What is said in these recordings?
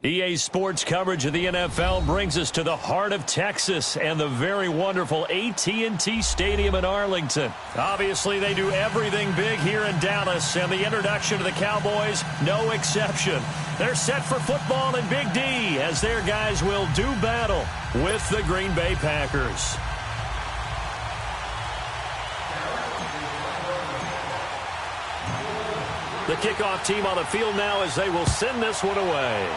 EA Sports coverage of the NFL brings us to the heart of Texas and the very wonderful AT&T Stadium in Arlington. Obviously, they do everything big here in Dallas, and the introduction to the Cowboys, no exception. They're set for football in Big D as their guys will do battle with the Green Bay Packers. The kickoff team on the field now as they will send this one away.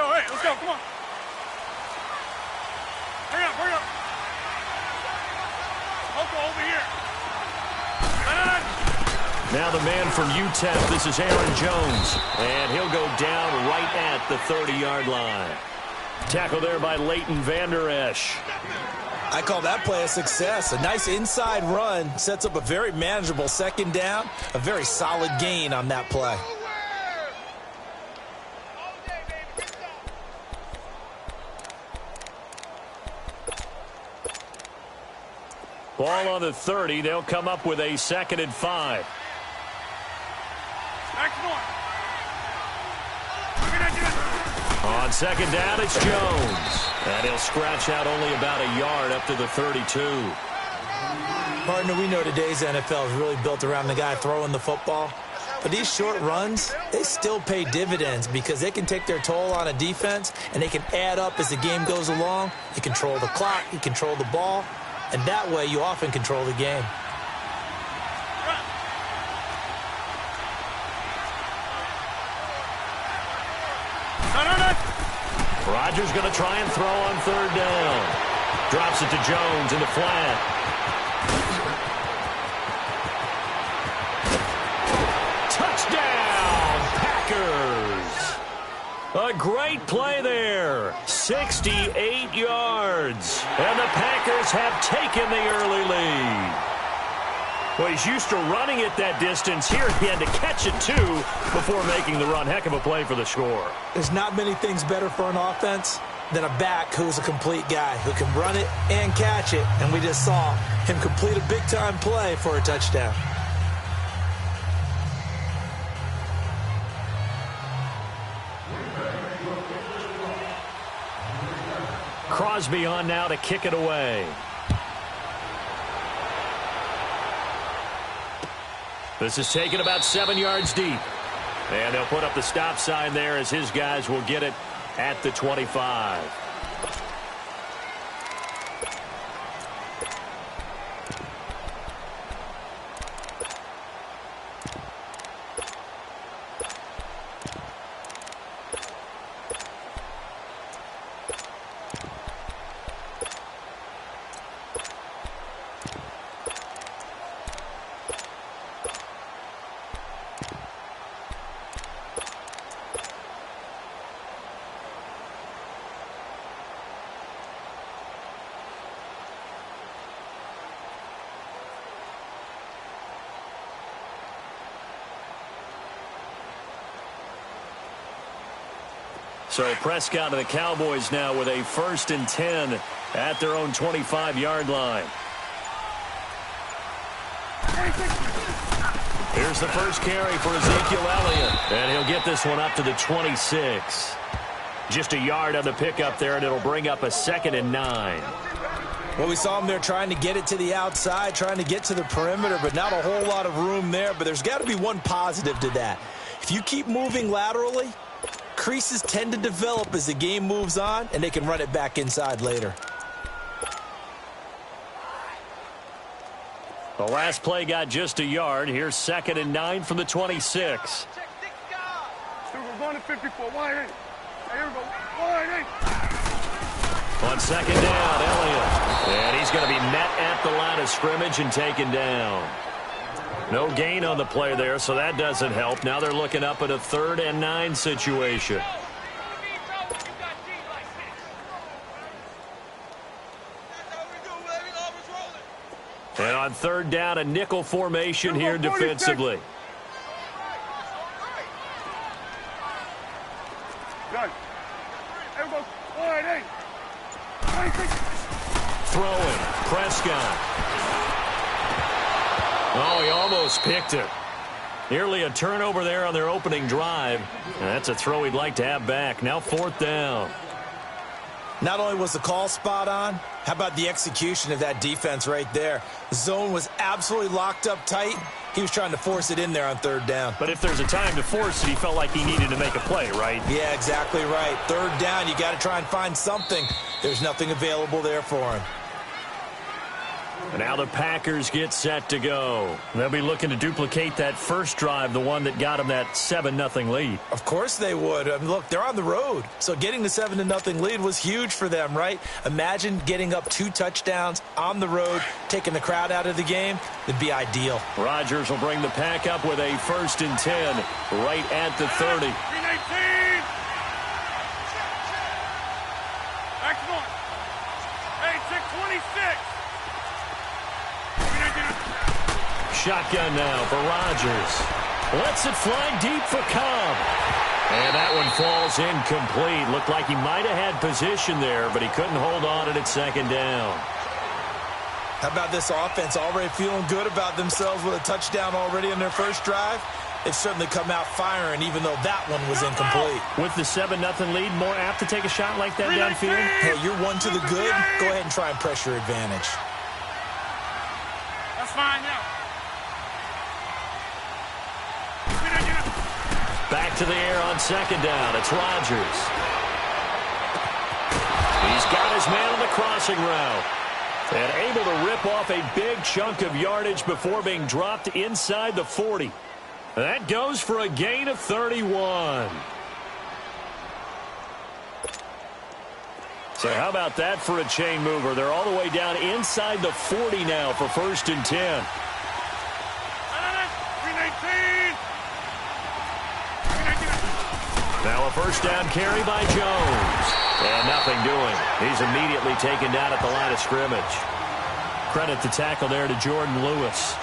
Let's go, come on. Hurry up. Over here. Now the man from UTEP, this is Aaron Jones, and he'll go down right at the 30-yard line. Tackle there by Leighton Vander Esch. I call that play a success. A nice inside run sets up a very manageable second down, a very solid gain on that play. Ball on the 30. They'll come up with a 2nd and 5. On 2nd down, it's Jones. And he'll scratch out only about a yard up to the 32. Partner, we know today's NFL is really built around the guy throwing the football. But these short runs, they still pay dividends because they can take their toll on a defense, and they can add up as the game goes along. You control the clock, you control the ball. And that way, you often control the game. Rodgers going to try and throw on 3rd down. Drops it to Jones in the flat. Touchdown, Packers. A great play there. 68 yards. And the Packers have taken the early lead. Well, he's used to running it that distance. Here he had to catch it, too, before making the run. Heck of a play for the score. There's not many things better for an offense than a back who's a complete guy who can run it and catch it. And we just saw him complete a big-time play for a touchdown. Crosby on now to kick it away. This is taken about 7 yards deep. And they'll put up the stop sign there as his guys will get it at the 25. So Prescott and the Cowboys now with a 1st and 10 at their own 25-yard line. Here's the first carry for Ezekiel Elliott. And he'll get this one up to the 26. Just a yard on the pickup there, and it'll bring up a 2nd and 9. Well, we saw him there trying to get it to the outside, trying to get to the perimeter, but not a whole lot of room there. But there's got to be one positive to that. If you keep moving laterally, creases tend to develop as the game moves on, and they can run it back inside later. The last play got just a yard. Here's 2nd and 9 from the 26. We're going to 54. Wide eight. Here we go. Wide eight. On 2nd down, Elliott. And he's going to be met at the line of scrimmage and taken down. No gain on the play there, so that doesn't help. Now they're looking up at a 3rd and 9 situation. And on 3rd down, a nickel formation here defensively. Throwing, Prescott. Oh, he almost picked it. Nearly a turnover there on their opening drive. And that's a throw he'd like to have back. Now 4th down. Not only was the call spot on, how about the execution of that defense right there? The zone was absolutely locked up tight. He was trying to force it in there on 3rd down. But if there's a time to force it, he felt like he needed to make a play, right? Yeah, exactly right. 3rd down, you got to try and find something. There's nothing available there for him. And now the Packers get set to go. They'll be looking to duplicate that first drive, the one that got them that 7-0 lead. Of course they would. I mean, look, they're on the road. So getting the 7-0 lead was huge for them, right? Imagine getting up 2 touchdowns on the road, taking the crowd out of the game. It'd be ideal. Rodgers will bring the pack up with a 1st and 10 right at the 30. Excellent. Hey, 626. Shotgun now for Rodgers. Lets it fly deep for Cobb. And that one falls incomplete. Looked like he might have had position there, but he couldn't hold on at 2nd down. How about this offense already feeling good about themselves with a touchdown already in their first drive? They've certainly come out firing, even though that one was incomplete. With the 7-0 lead, more apt to take a shot like that downfield? Hey, you're 1 to the good. Go ahead and try and pressure advantage. That's fine, yeah. Back to the air on 2nd down. It's Rodgers. He's got his man on the crossing route. And able to rip off a big chunk of yardage before being dropped inside the 40. That goes for a gain of 31. So how about that for a chain mover? They're all the way down inside the 40 now for 1st and 10. Now a 1st down carry by Jones. And nothing doing. He's immediately taken down at the line of scrimmage. Credit the tackle there to Jordan Lewis.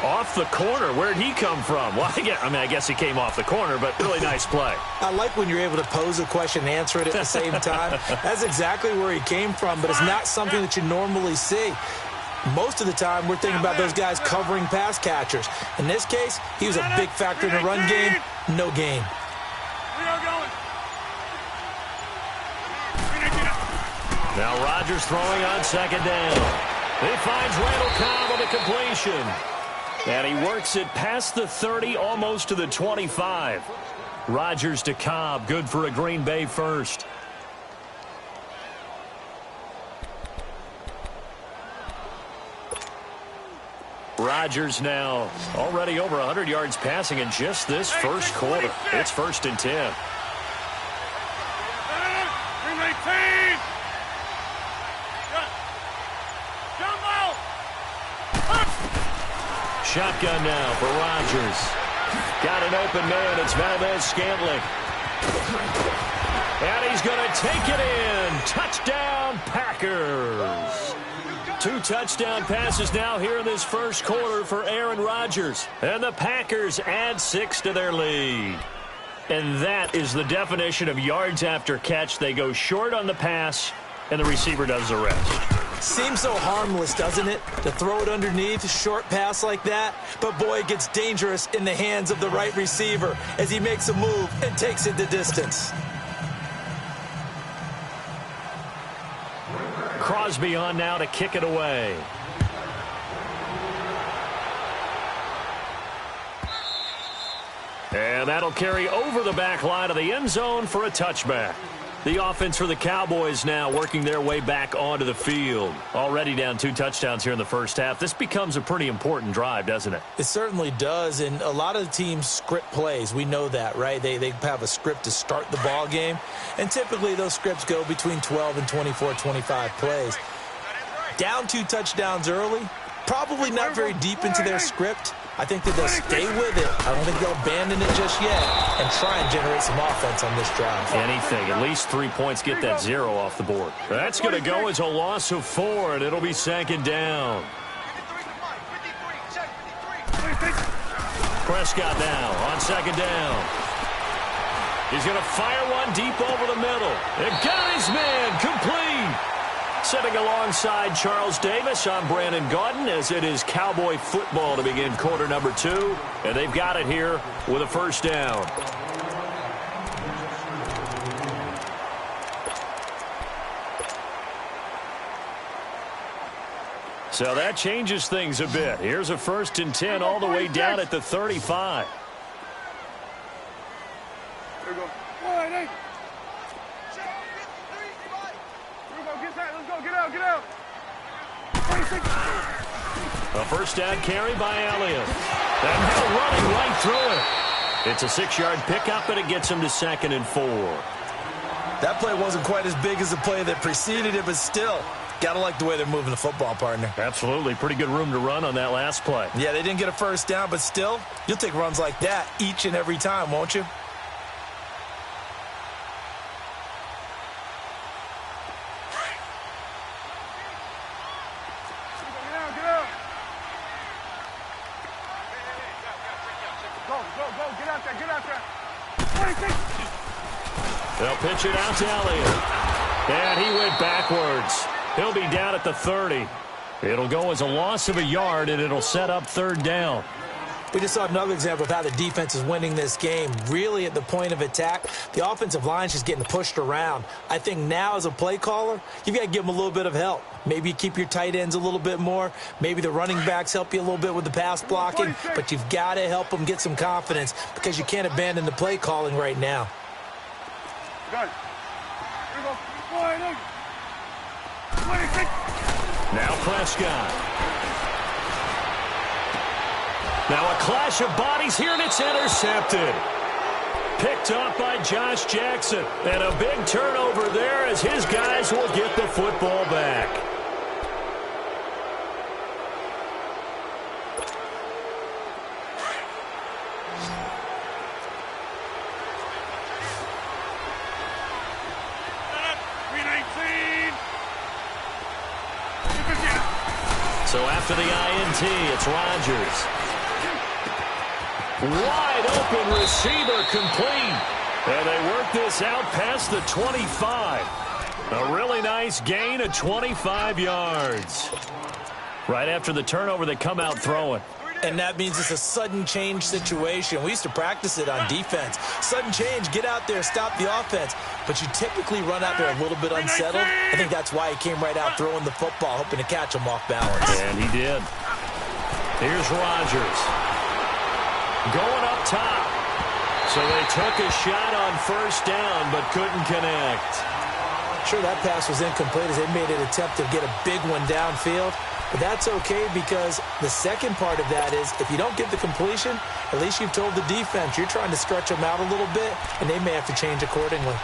Off the corner. Where'd he come from? Well, I guess he came off the corner, but really nice play. I like when you're able to pose a question and answer it at the same time. That's exactly where he came from, but it's not something that you normally see. Most of the time, we're thinking about those guys covering pass catchers. In this case, he was a big factor in the run game. No gain. Now Rodgers throwing on 2nd down. He finds Randall Cobb on the completion. And he works it past the 30, almost to the 25. Rodgers to Cobb, good for a Green Bay 1st. Rodgers now already over 100 yards passing in just this first quarter. It's 1st and 10. Shotgun now for Rodgers. Got an open man. It's Valdez-Scantling. And he's going to take it in. Touchdown, Packers. 2 touchdown passes now here in this first quarter for Aaron Rodgers. And the Packers add 6 to their lead. And that is the definition of yards after catch. They go short on the pass, and the receiver does the rest. Seems so harmless, doesn't it, to throw it underneath, a short pass like that? But, boy, it gets dangerous in the hands of the right receiver as he makes a move and takes it the distance. Crosby on now to kick it away. And that'll carry over the back line of the end zone for a touchback. The offense for the Cowboys now working their way back onto the field. Already down 2 touchdowns here in the first half. This becomes a pretty important drive, doesn't it? It certainly does, and a lot of the teams script plays. We know that, right? They have a script to start the ball game, and typically those scripts go between 12 and 24, 25 plays. Down 2 touchdowns early, Probably not very deep into their script. I think that they'll stay with it. I don't think they'll abandon it just yet and try and generate some offense on this drive. Anything. At least 3 points, get that 0 off the board. That's going to go as a loss of 4, and it'll be 2nd down. Prescott now on 2nd down. He's going to fire one deep over the middle. It got his man complete. Sitting alongside Charles Davis, I'm Brandon Gaudin as it is Cowboy football to begin quarter number 2. And they've got it here with a 1st down. So that changes things a bit. Here's a 1st and 10 all the way down at the 35. There we go. Wide eight. Let's go. Get out. 26. A 1st down carry by Elliott. And now running right through it. It's a 6-yard pickup, and it gets him to 2nd and 4. That play wasn't quite as big as the play that preceded it, but still, gotta like the way they're moving the football, partner. Absolutely. Pretty good room to run on that last play. Yeah, they didn't get a 1st down, but still, you'll take runs like that each and every time, won't you? Get out there. 26. They'll pitch it out to Elliott. And he went backwards. He'll be down at the 30. It'll go as a loss of a yard, and it'll set up 3rd down. We just saw another example of how the defense is winning this game. Really at the point of attack, the offensive line's just getting pushed around. I think now as a play caller, you've got to give them a little bit of help. Maybe you keep your tight ends a little bit more. Maybe the running backs help you a little bit with the pass blocking. But you've got to help them get some confidence because you can't abandon the play calling right now. Got it. Here we go. 26. Now Prescott. Now a clash of bodies here, and it's intercepted. Picked up by Josh Jackson. And a big turnover there as his guys will get the football back. So after the INT, it's Rodgers. Wide open receiver complete. And they work this out past the 25. A really nice gain of 25 yards. Right after the turnover, they come out throwing. And that means it's a sudden change situation. We used to practice it on defense. Sudden change, get out there, stop the offense. But you typically run out there a little bit unsettled. I think that's why he came right out throwing the football, hoping to catch him off balance. And he did. Here's Rodgers. Going up top. So they took a shot on 1st down, but couldn't connect. Sure, that pass was incomplete as they made an attempt to get a big one downfield. But that's okay because the second part of that is if you don't get the completion, at least you've told the defense you're trying to stretch them out a little bit, and they may have to change accordingly.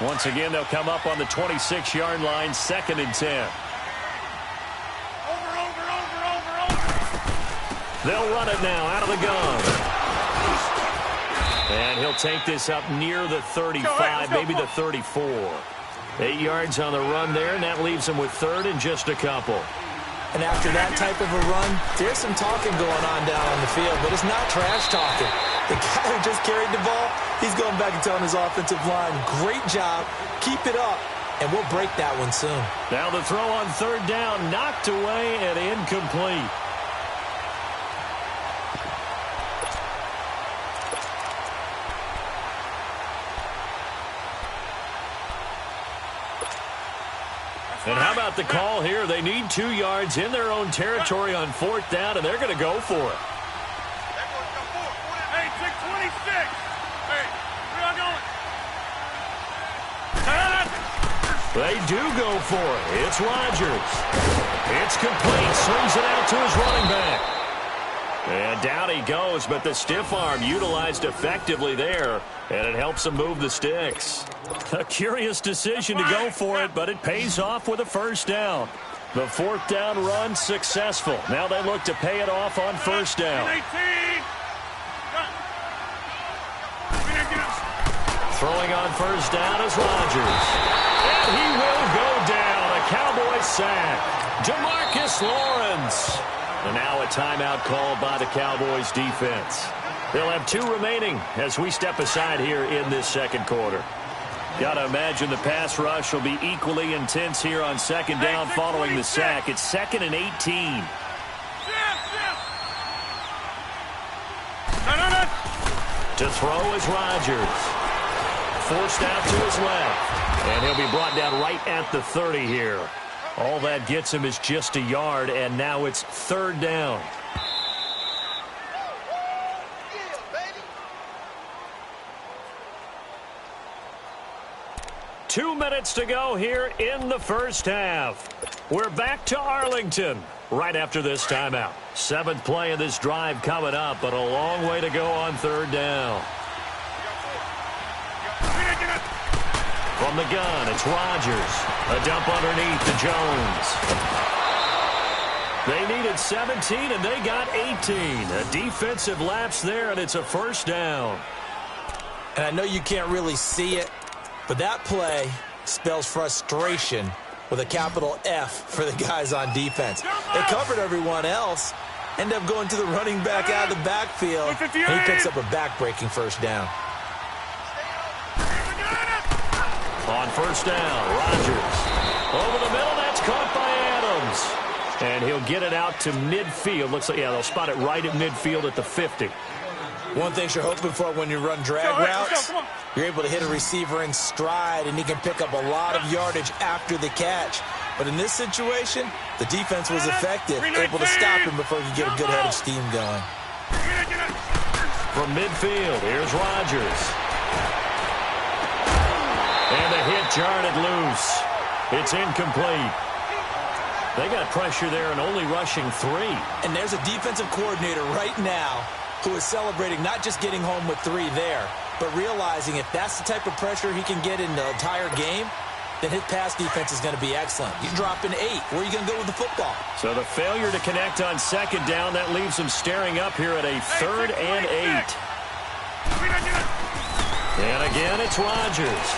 Once again, they'll come up on the 26-yard line, 2nd and 10. Over. They'll run it now out of the gun. And he'll take this up near the 35, maybe the 34. 8 yards on the run there, and that leaves him with 3rd and just a couple. And after that type of a run, there's some talking going on down on the field, but it's not trash talking. The guy who just carried the ball, he's going back and telling his offensive line, great job, keep it up, and we'll break that one soon. Now the throw on 3rd down, knocked away and incomplete. And how about the call here? They need 2 yards in their own territory on 4th down, and they're going to go for it. Hey, 626. Hey, where y'all going? They do go for it. It's Rodgers. It's complete. Swings it out to his running back. And down he goes, but the stiff arm utilized effectively there, and it helps him move the sticks. A curious decision to go for it, but it pays off with a first down. The fourth down run successful. Now they look to pay it off on first down. Throwing on first down is Rodgers. And he will go down. A Cowboys sack. Demarcus Lawrence. And now a timeout called by the Cowboys defense. They'll have 2 remaining as we step aside here in this second quarter. Got to imagine the pass rush will be equally intense here on second down following the sack. It's 2nd and 18. To throw is Rodgers. Forced out to his left. And he'll be brought down right at the 30 here. All that gets him is just a yard, and now it's 3rd down. Two minutes to go here in the first half. We're back to Arlington right after this timeout. 7th play of this drive coming up, but a long way to go on 3rd down. From the gun, it's Rodgers. A dump underneath to Jones. They needed 17, and they got 18. A defensive lapse there, and it's a first down. And I know you can't really see it, but that play spells frustration with a capital F for the guys on defense. They covered everyone else, end up going to the running back out of the backfield, and he picks up a back-breaking first down. On first down, Rodgers. Over the middle, that's caught by Adams. And he'll get it out to midfield. Looks like, yeah, they'll spot it right at midfield at the 50. One thing you're hoping for when you run drag routes, you're able to hit a receiver in stride, and he can pick up a lot of yardage after the catch. But in this situation, the defense was effective, able to stop him before he could get a good head of steam going. From midfield, here's Rodgers. And the hit jarred it loose. It's incomplete. They got pressure there and only rushing 3. And there's a defensive coordinator right now who is celebrating not just getting home with 3 there, but realizing if that's the type of pressure he can get in the entire game, then his pass defense is going to be excellent. He's dropping 8. Where are you going to go with the football? So the failure to connect on second down, that leaves him staring up here at a 3rd and 8. And again, it's Rodgers.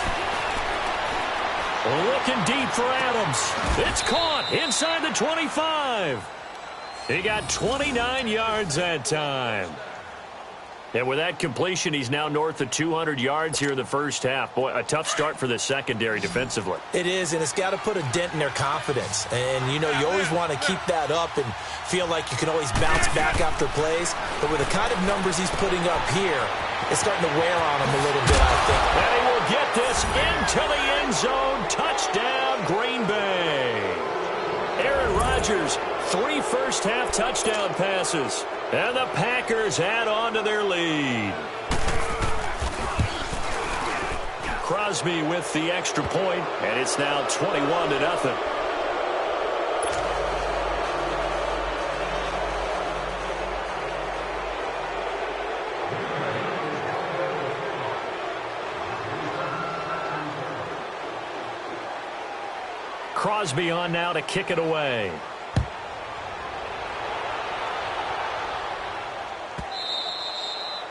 Looking deep for Adams. It's caught inside the 25. He got 29 yards that time. And with that completion, he's now north of 200 yards here in the first half. Boy, a tough start for the secondary defensively. It is, and it's got to put a dent in their confidence. And, you know, you always want to keep that up and feel like you can always bounce back after plays. But with the kind of numbers he's putting up here, it's starting to wear on him a little bit, I think. And he will get this into the end zone. Touchdown, Green Bay. Aaron Rodgers, 3 first-half touchdown passes. And the Packers add on to their lead. Crosby with the extra point, and it's now 21-0. Crosby on now to kick it away.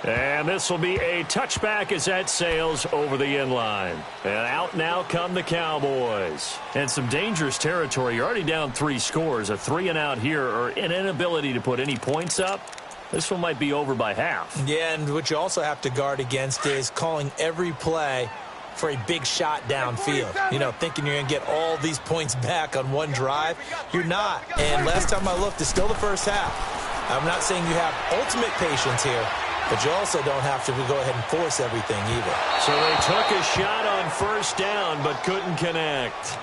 And this will be a touchback as that sails over the end line. And out now come the Cowboys. And some dangerous territory. You're already down 3 scores. A 3-and-out here, or an inability to put any points up. This one might be over by half. Yeah, and what you also have to guard against is calling every play for a big shot downfield. You know, thinking you're going to get all these points back on one drive. You're not. And last time I looked, it's still the first half. I'm not saying you have ultimate patience here, but you also don't have to go ahead and force everything either. So they took a shot on first down, but couldn't connect.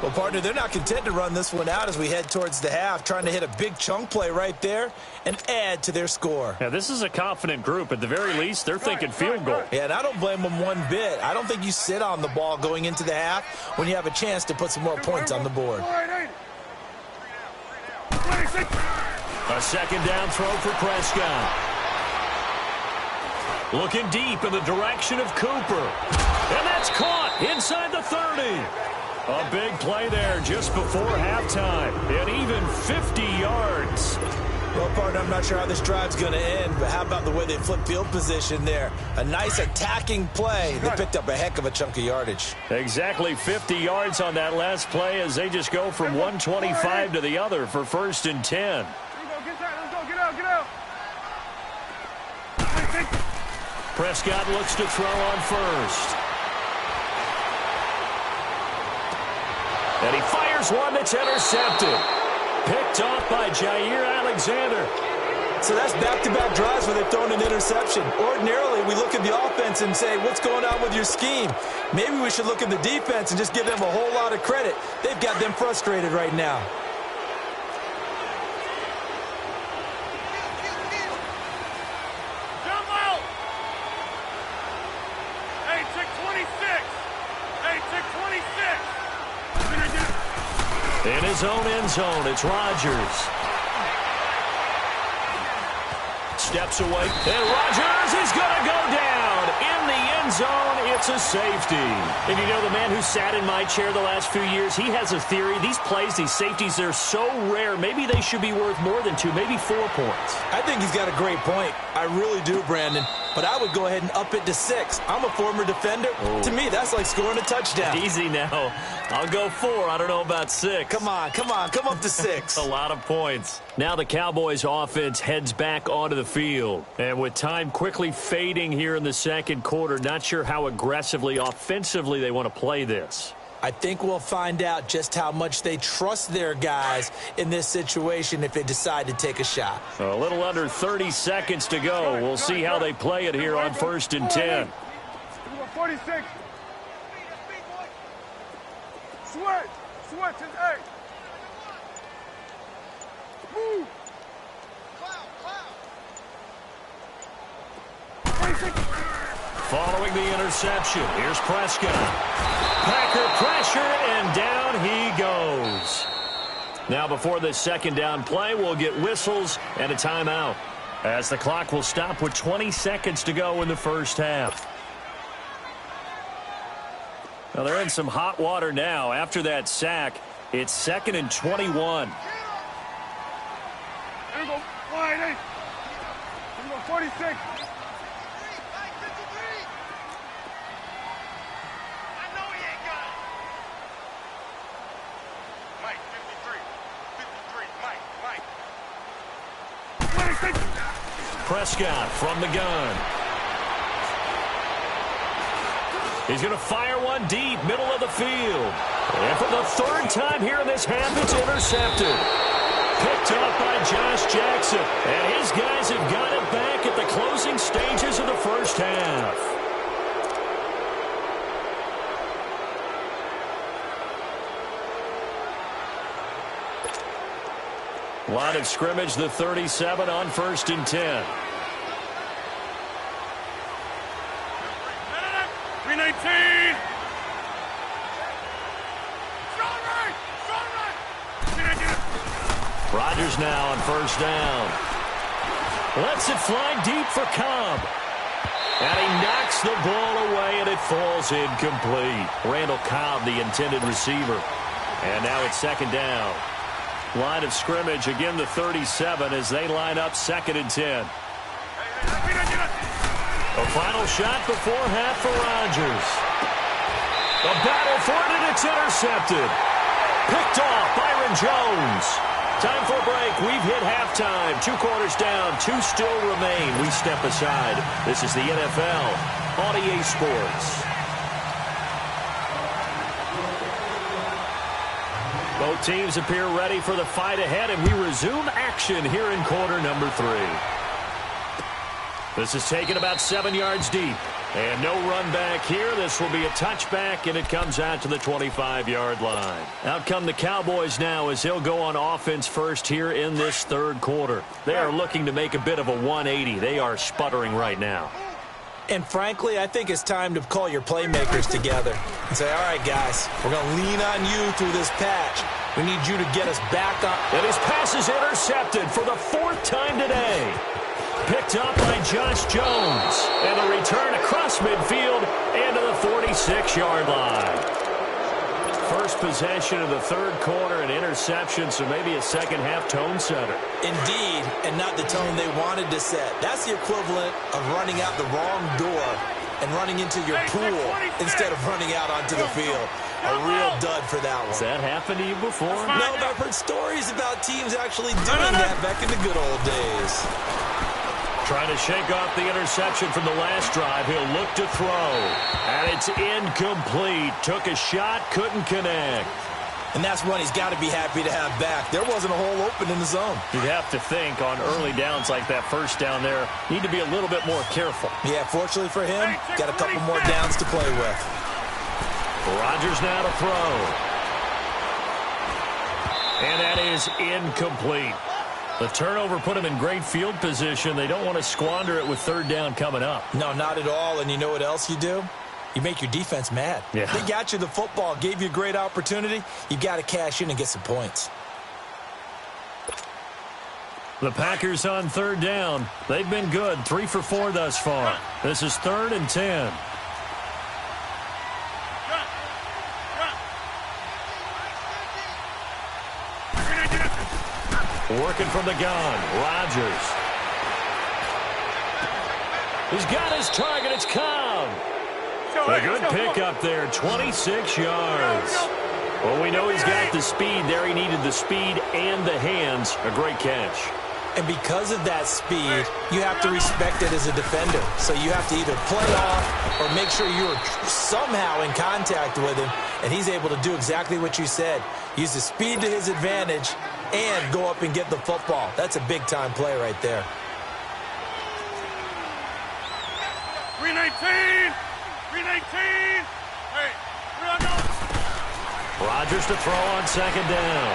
Well, partner, they're not content to run this one out as we head towards the half, trying to hit a big chunk play right there and add to their score. Yeah, this is a confident group. At the very least, they're thinking field goal. Yeah, and I don't blame them one bit. I don't think you sit on the ball going into the half when you have a chance to put some more points on the board. A second down throw for Prescott. Looking deep in the direction of Cooper. And that's caught inside the 30. A big play there just before halftime. And even 50 yards. Well, partner, I'm not sure how this drive's going to end, but how about the way they flip field position there? A nice attacking play. They picked up a heck of a chunk of yardage. Exactly 50 yards on that last play as they just go from 125 to the other for 1st and 10. Here we go. Get tight. Let's go. Get out. Get out. Prescott looks to throw on first. And he fires one that's intercepted. Picked off by Jair Alexander. So that's back-to-back drives where they've thrown an interception. Ordinarily, we look at the offense and say, what's going on with your scheme? Maybe we should look at the defense and just give them a whole lot of credit. They've got them frustrated right now. Jump out. Hey, check 26. Hey, check 26. In his own end zone, it's Rodgers. Steps away, and Rodgers is going to go down. In the end zone, it's a safety. And you know, the man who sat in my chair the last few years, he has a theory. These plays, these safeties, they're so rare. Maybe they should be worth more than 2, maybe 4 points. I think he's got a great point. I really do, Brandon. But I would go ahead and up it to 6. I'm a former defender. Oh. To me, that's like scoring a touchdown. Easy now. I'll go 4. I don't know about 6. Come on. Come up to 6. A lot of points. Now the Cowboys offense heads back onto the field. And with time quickly fading here in the second quarter, not sure how aggressively, offensively they want to play this. I think we'll find out just how much they trust their guys in this situation if they decide to take a shot. A little under 30 seconds to go. We'll see how they play it here on 1st and 10. 46. Sweat. Sweat to 8. Move. Following the interception, here's Prescott. Packer pressure, and down he goes. Now before this second down play, we'll get whistles and a timeout, as the clock will stop with 20 seconds to go in the first half. Now they're in some hot water now. After that sack, it's 2nd and 21. Here we go. Wide 8. Here we go. 46. Prescott from the gun. He's going to fire one deep, middle of the field. And for the 3rd time here in this half, it's intercepted. Picked up by Josh Jackson. And his guys have got it back at the closing stages of the first half. Line of scrimmage, the 37 on 1st and 10. 319. Rodgers now on 1st down. Lets it fly deep for Cobb. And he knocks the ball away, and it falls incomplete. Randall Cobb, the intended receiver. And now it's 2nd down. Line of scrimmage, again the 37 as they line up 2nd and 10. A final shot before half for Rodgers. A battle for it, and it's intercepted. Picked off Byron Jones. Time for a break. We've hit halftime. 2 quarters down, 2 still remain. We step aside. This is the NFL on EA Sports. Both teams appear ready for the fight ahead, and we resume action here in quarter number 3. This is taken about 7 yards deep. And no run back here. This will be a touchback, and it comes out to the 25-yard line. Out come the Cowboys now as they'll go on offense first here in this 3rd quarter. They are looking to make a bit of a 180. They are sputtering right now. And frankly, I think it's time to call your playmakers together and say, all right, guys, we're going to lean on you through this patch. We need you to get us back up. And his pass is intercepted for the 4th time today. Picked up by Josh Jones. And the return across midfield into the 46-yard line. First possession of the 3rd quarter, an interception, so maybe a second-half tone setter. Indeed, and not the tone they wanted to set. That's the equivalent of running out the wrong door and running into your pool instead of running out onto the field. A real dud for that one. Has that happened to you before? No, but I've heard stories about teams actually doing that back in the good old days. Trying to shake off the interception from the last drive. He'll look to throw. And it's incomplete. Took a shot, couldn't connect. And that's one he's got to be happy to have back. There wasn't a hole open in the zone. You'd have to think on early downs like that first down there, need to be a little bit more careful. Yeah, fortunately for him, got a couple more downs to play with. Rodgers now to throw. And that is incomplete. The turnover put him in great field position. They don't want to squander it with 3rd down coming up. No, not at all. And you know what else you do? You make your defense mad. Yeah. They got you the football, gave you a great opportunity. You got to cash in and get some points. The Packers on 3rd down. They've been good, 3 for 4 thus far. This is 3rd and 10. Working from the gun, Rodgers. He's got his target, it's Cobb. A good pickup there, 26 yards. Well, we know he's got the speed there. He needed the speed and the hands. A great catch. And because of that speed, you have to respect it as a defender. So you have to either play off or make sure you're somehow in contact with him, and he's able to do exactly what you said. Use the speed to his advantage and go up and get the football. That's a big-time play right there. 319! 319! Hey, where I go? Rodgers to throw on 2nd down.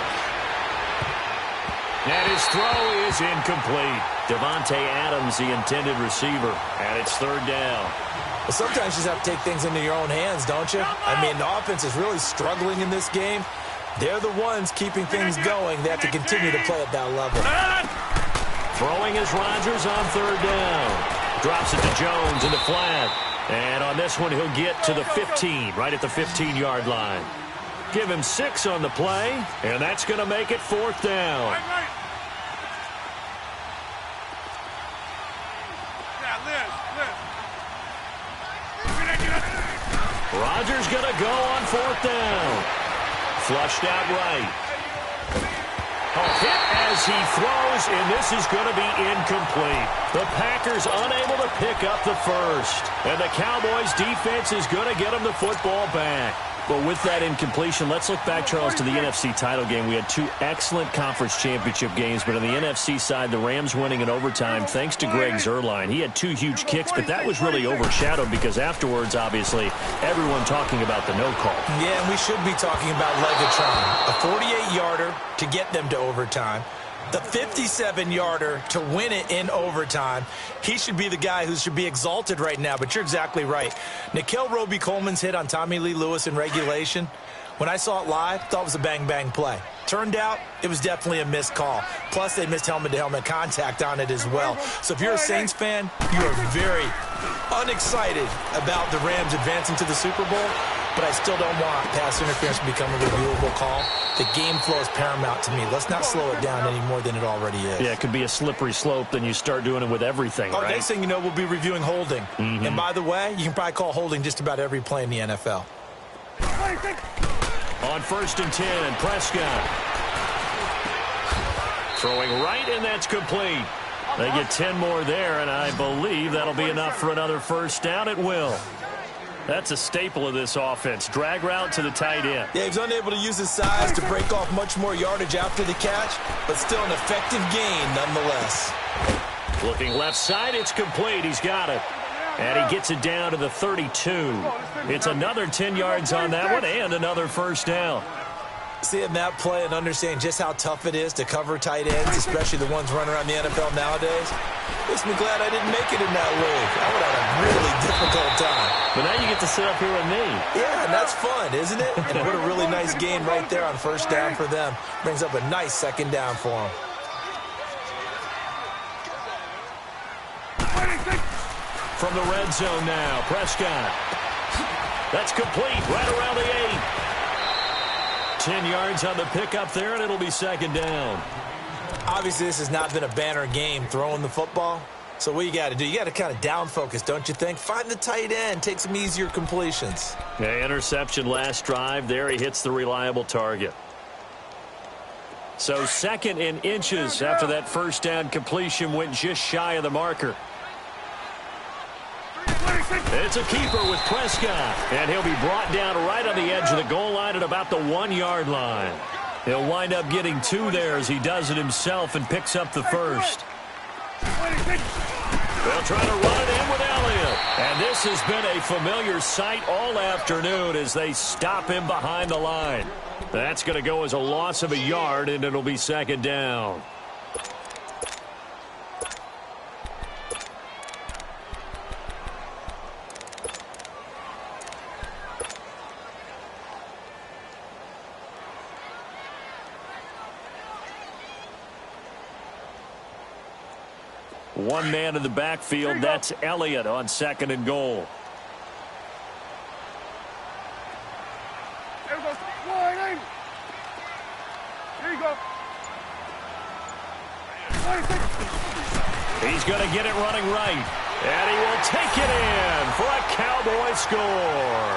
And his throw is incomplete. Devontae Adams, the intended receiver, and it's 3rd down. Well, sometimes you just have to take things into your own hands, don't you? I mean, the offense is really struggling in this game. They're the ones keeping things going. They have to continue to play at that level. Throwing is Rodgers on 3rd down. Drops it to Jones in the flat. And on this one, he'll get to the 15, right at the 15-yard line. Give him 6 on the play, and that's going to make it 4th down. Rodgers going to go on 4th down. Flushed out right. A hit as he throws, and this is going to be incomplete. The Packers unable to pick up the first. And the Cowboys defense is going to get them the football back. But with that incompletion, let's look back, Charles, to the NFC title game. We had 2 excellent conference championship games, but on the NFC side, the Rams winning in overtime thanks to Greg Zuerlein. He had 2 huge kicks, but that was really overshadowed because afterwards, obviously, everyone talking about the no call. Yeah, and we should be talking about Legatron. A 48-yarder to get them to overtime. The 57-yarder to win it in overtime. He should be the guy who should be exalted right now, but you're exactly right. Nickell Roby-Coleman's hit on Tommy Lee Lewis in regulation, when I saw it live, I thought it was a bang-bang play. Turned out, it was definitely a missed call. Plus, they missed helmet-to-helmet contact on it as well. So if you're a Saints fan, you are very unexcited about the Rams advancing to the Super Bowl, but I still don't want pass interference to become a reviewable call. The game flow is paramount to me. Let's not slow it down any more than it already is. Yeah, it could be a slippery slope, then you start doing it with everything, right? Next thing you know, we'll be reviewing holding. And by the way, you can probably call holding just about every play in the NFL. On 1st and 10, Prescott. Throwing right, and that's complete. They get 10 more there, and I believe that'll be enough for another first down. It will. That's a staple of this offense. Drag route to the tight end. Yeah, he's unable to use his size to break off much more yardage after the catch, but still an effective gain nonetheless. Looking left side, it's complete. He's got it. And he gets it down to the 32. It's another 10 yards on that one and another first down. Seeing that play and understanding just how tough it is to cover tight ends, especially the ones running around the NFL nowadays, makes me glad I didn't make it in that league. I would have had a really difficult time. But now you get to sit up here with me. Yeah, and that's fun, isn't it? And what a really nice game right there on first down for them. Brings up a nice second down for them. From the red zone now, Prescott. That's complete right around the 8. 10 yards on the pickup there, and it'll be second down. Obviously, this has not been a banner game throwing the football. So what you got to do, you got to kind of down focus, don't you think? Find the tight end, take some easier completions. Yeah, interception last drive. There he hits the reliable target. So second in inches after that first down completion went just shy of the marker. It's a keeper with Prescott, and he'll be brought down right on the edge of the goal line at about the 1-yard line. He'll wind up getting 2 there as he does it himself and picks up the first. They'll try to run it in with Elliott. And this has been a familiar sight all afternoon as they stop him behind the line. That's going to go as a loss of a yard, and it'll be second down. One man in the backfield. That's Elliott on second and goal. There we go. Wide, here you go. He's going to get it running right. And he will take it in for a Cowboy score.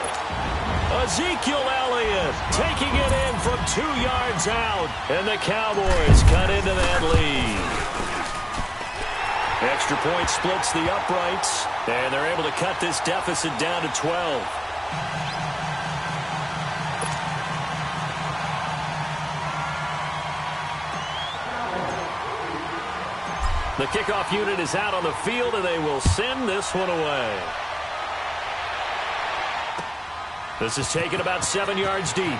Ezekiel Elliott taking it in from 2 yards out. And the Cowboys cut into that lead. Extra point splits the uprights, and they're able to cut this deficit down to 12. The kickoff unit is out on the field, and they will send this one away. This is taken about 7 yards deep.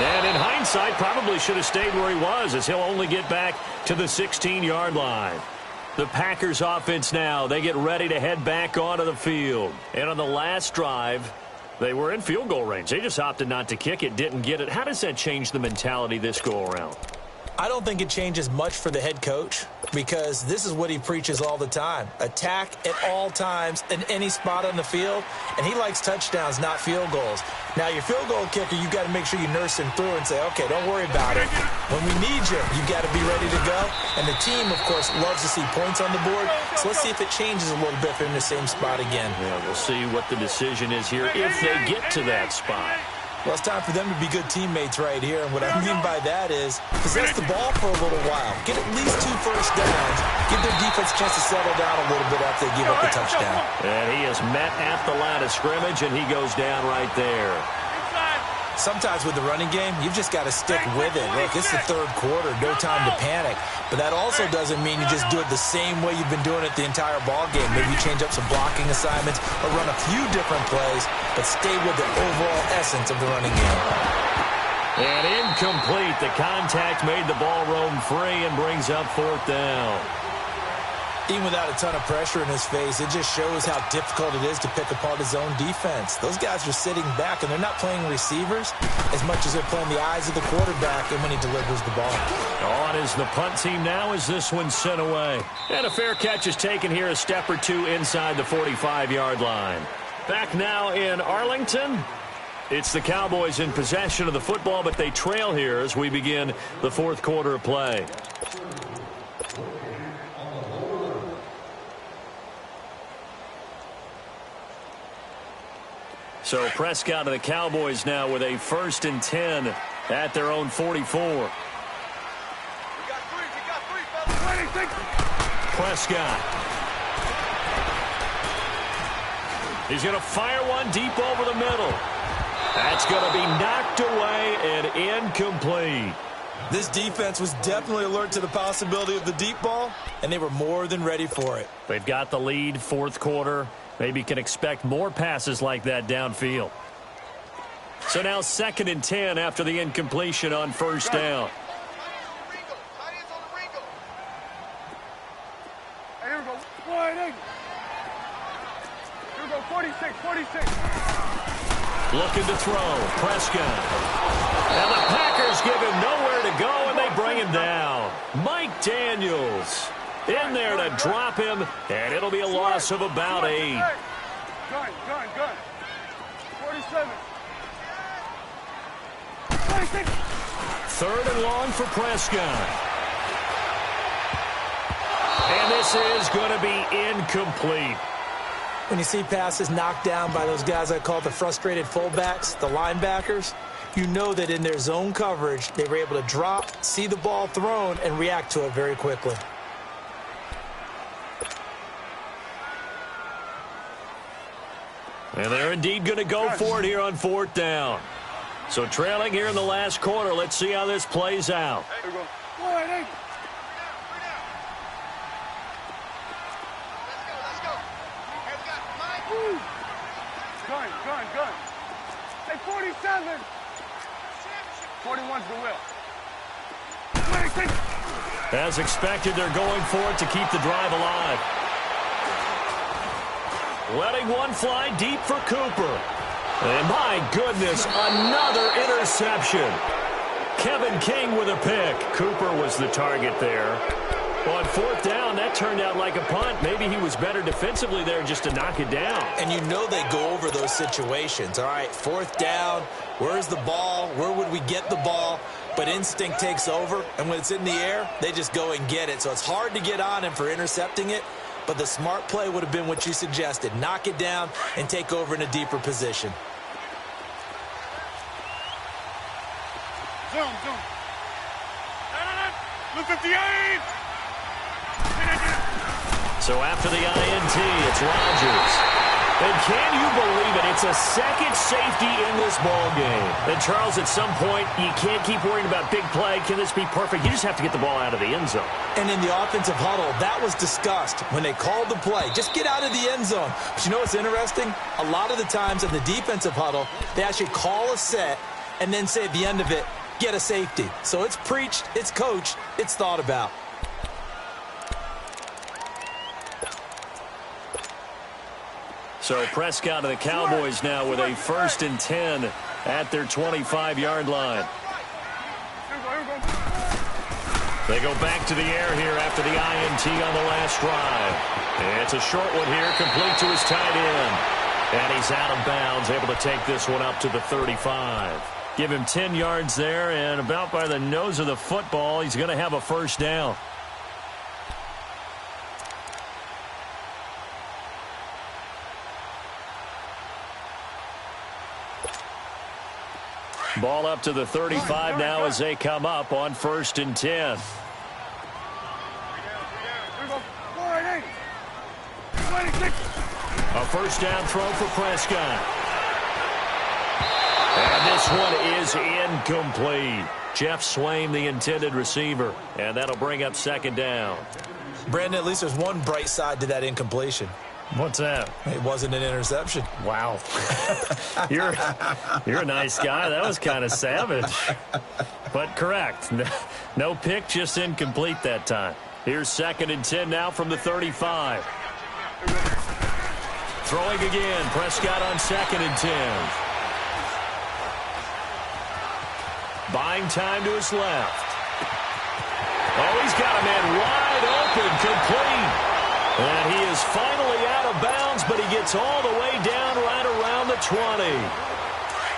And in hindsight, probably should have stayed where he was, as he'll only get back to the 16-yard line. The Packers offense now, they get ready to head back onto the field. And on the last drive, they were in field goal range. They just opted not to kick it, didn't get it. How does that change the mentality this go-around? I don't think it changes much for the head coach because this is what he preaches all the time. Attack at all times in any spot on the field, and he likes touchdowns, not field goals. Now, your field goal kicker, you got to make sure you nurse him through and say, okay, don't worry about it. When we need you, you got to be ready to go. And the team, of course, loves to see points on the board. So let's see if it changes a little bit if they're in the same spot again. Yeah, we'll see what the decision is here if they get to that spot. Well, it's time for them to be good teammates right here. And what I mean by that is possess the ball for a little while. Get at least 2 first downs. Give their defense a chance to settle down a little bit after they give up a touchdown. And he is met at the line of scrimmage, and he goes down right there. Sometimes with the running game, you've just got to stick with it. Look, it's the third quarter, no time to panic. But that also doesn't mean you just do it the same way you've been doing it the entire ball game. Maybe you change up some blocking assignments or run a few different plays, but stay with the overall essence of the running game. And incomplete. The contact made the ball roam free and brings up fourth down. Even without a ton of pressure in his face, it just shows how difficult it is to pick apart his own defense. Those guys are sitting back, and they're not playing receivers as much as they're playing the eyes of the quarterback and when he delivers the ball. On is the punt team now as this one's sent away. And a fair catch is taken here, a step or two inside the 45-yard line. Back now in Arlington. It's the Cowboys in possession of the football, but they trail here as we begin the fourth quarter of play. So Prescott and the Cowboys now with a 1st and 10 at their own 44. Prescott. He's going to fire one deep over the middle. That's going to be knocked away and incomplete. This defense was definitely alert to the possibility of the deep ball, and they were more than ready for it. They've got the lead, fourth quarter. Maybe can expect more passes like that downfield. So now 2nd and 10 after the incompletion on first down. Hey, here we go. Wide eight. Here we go. 46, 46. Looking to throw. Prescott. And the Packers give him nowhere to go, and they bring him down. Mike Daniels in there to drop him, and it'll be a loss of about 8. Gun. 47. 26. 3rd and long for Prescott. And this is going to be incomplete. When you see passes knocked down by those guys I call the frustrated fullbacks, the linebackers, you know that in their zone coverage, they were able to drop, see the ball thrown, and react to it very quickly. And they're indeed going to go for it here on 4th down. So trailing here in the last quarter, let's see how this plays out. Here we go. Wide eight. Gun. Hey, 47. 41's the will. 26. As expected, they're going for it to keep the drive alive. Letting one fly deep for Cooper. And my goodness, another interception. Kevin King with a pick. Cooper was the target there. On 4th down, that turned out like a punt. Maybe he was better defensively there just to knock it down. And you know they go over those situations. All right, 4th down, where's the ball? Where would we get the ball? But instinct takes over, and when it's in the air, they just go and get it. So it's hard to get on him for intercepting it, but the smart play would have been what you suggested. Knock it down and take over in a deeper position. Zoom. Look 58. So after the INT, it's Rodgers. And can you believe it? It's a second safety in this ball game. And Charles, at some point, you can't keep worrying about big play. Can this be perfect? You just have to get the ball out of the end zone. And in the offensive huddle, that was discussed when they called the play. Just get out of the end zone. But you know what's interesting? A lot of the times in the defensive huddle, they actually call a set and then say at the end of it, get a safety. So it's preached, it's coached, it's thought about. So Prescott of the Cowboys now with a 1st and 10 at their 25-yard line. They go back to the air here after the INT on the last drive. It's a short one here, complete to his tight end. And he's out of bounds, able to take this one up to the 35. Give him 10 yards there, and about by the nose of the football, he's going to have a 1st down. Ball up to the 35 now as they come up on 1st and 10. A 1st down throw for Prescott. And this one is incomplete. Jeff Swain, the intended receiver. And that'll bring up 2nd down. Brandon, at least there's one bright side to that incompletion. What's that? It wasn't an interception. Wow. You're a nice guy. That was kind of savage. But correct. No pick, just incomplete that time. Here's 2nd and 10 now from the 35. Throwing again. Prescott on 2nd and 10. Buying time to his left. Oh, he's got a man wide open, complete. And he is finally out of bounds, but he gets all the way down right around the 20.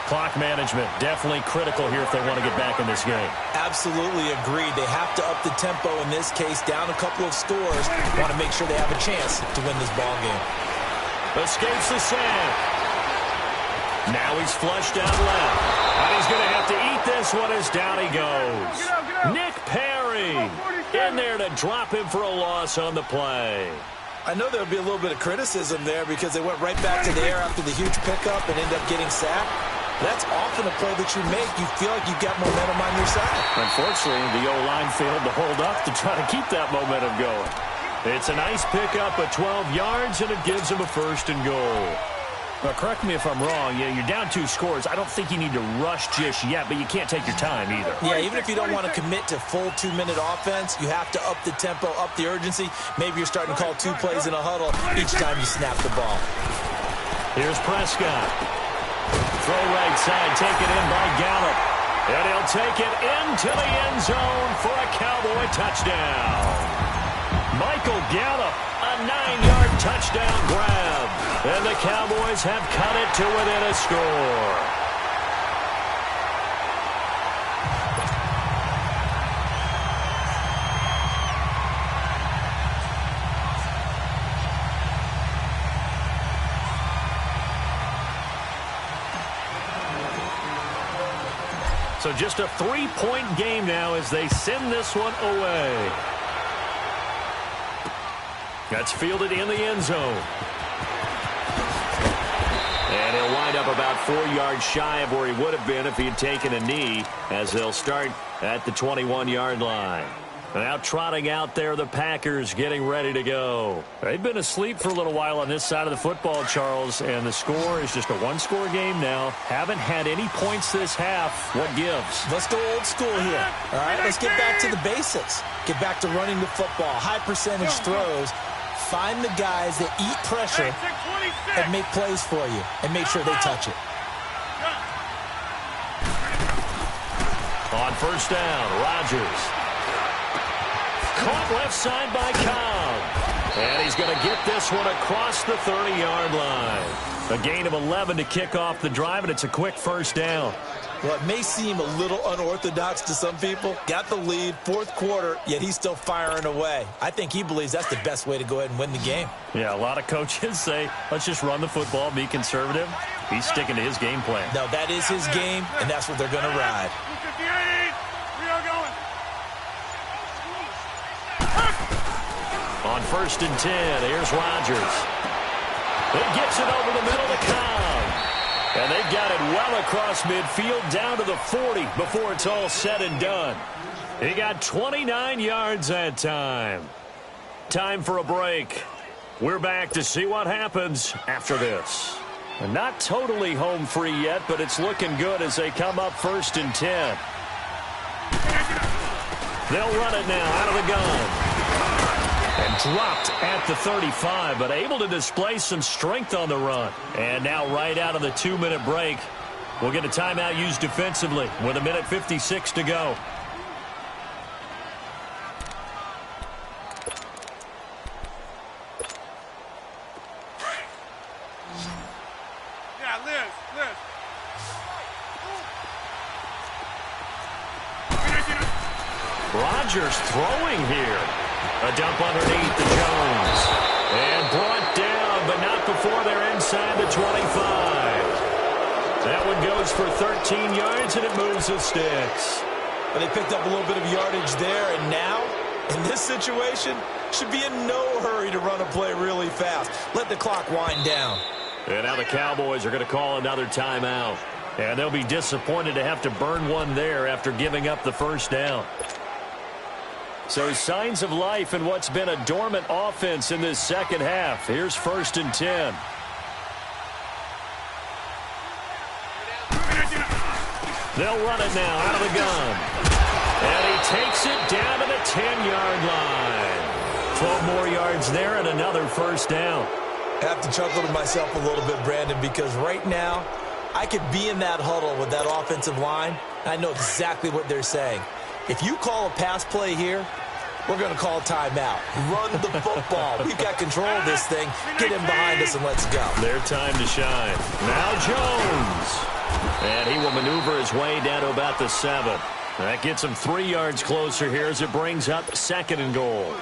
Clock management definitely critical here if they want to get back in this game. Absolutely agreed. They have to up the tempo in this case, down a couple of scores. Want to make sure they have a chance to win this ball game. Escapes the sack. Now he's flushed out left. And he's going to have to eat this one as down he goes. Nick Perry in there to drop him for a loss on the play. I know there would be a little bit of criticism there because they went right back to the air after the huge pickup and ended up getting sacked. That's often a play that you make. You feel like you've got momentum on your side. Unfortunately, the O-line failed to hold up to try to keep that momentum going. It's a nice pickup at 12 yards, and it gives him a 1st and goal. Well, correct me if I'm wrong. Yeah, you're down 2 scores. I don't think you need to rush just yet, but you can't take your time either. Yeah, even if you don't want to commit to full 2-minute offense, you have to up the tempo, up the urgency. Maybe you're starting to call 2 plays in a huddle each time you snap the ball. Here's Prescott. Throw right side, taken in by Gallup. And he'll take it into the end zone for a Cowboy touchdown. Michael Gallup, a 9-yard touchdown grab. And the Cowboys have cut it to within a score. So just a 3-point game now as they send this one away. That's fielded in the end zone. And he'll wind up about 4 yards shy of where he would have been if he had taken a knee, as they'll start at the 21-yard line. Now trotting out there, the Packers getting ready to go. They've been asleep for a little while on this side of the football, Charles, and the score is just a 1-score game now. Haven't had any points this half. What gives? Let's go old school here. All right, let's get back to the basics. Get back to running the football, high percentage throws. Find the guys that eat pressure and make plays for you and make sure they touch it. On first down, Rodgers. Caught left side by Cobb. And he's going to get this one across the 30-yard line. A gain of 11 to kick off the drive, and it's a quick first down. Well, it may seem a little unorthodox to some people. Got the lead, 4th quarter, yet he's still firing away. I think he believes that's the best way to go ahead and win the game. Yeah, a lot of coaches say, let's just run the football, be conservative. He's sticking to his game plan. No, that is his game, and that's what they're going to ride. On first and 10, here's Rodgers. He gets it over the middle to Cobb. And they've got it well across midfield down to the 40 before it's all said and done. He got 29 yards that time. Time for a break. We're back to see what happens after this. And not totally home free yet, but it's looking good as they come up first and 10. They'll run it now out of the gun. And dropped at the 35, but able to display some strength on the run. And now right out of the 2-minute break, we'll get a timeout used defensively with 1:56 to go. Yeah, Liz. Rodgers throwing here. A dump underneath to Jones. And brought down, but not before they're inside the 25. That one goes for 13 yards, and it moves the sticks. But they picked up a little bit of yardage there, and now, in this situation, should be in no hurry to run a play really fast. Let the clock wind down. And now the Cowboys are going to call another timeout. And they'll be disappointed to have to burn one there after giving up the first down. So signs of life in what's been a dormant offense in this second half. Here's first and 10. They'll run it now out of the gun. And he takes it down to the 10-yard line. 12 more yards there and another first down. I have to chuckle to myself a little bit, Brandon, because right now I could be in that huddle with that offensive line. I know exactly what they're saying. If you call a pass play here, we're going to call timeout. Run the football. We've got control of this thing. Get him behind us and let's go. Their time to shine. Now Jones. And he will maneuver his way down to about the 7. That gets him 3 yards closer here as it brings up 2nd and goal.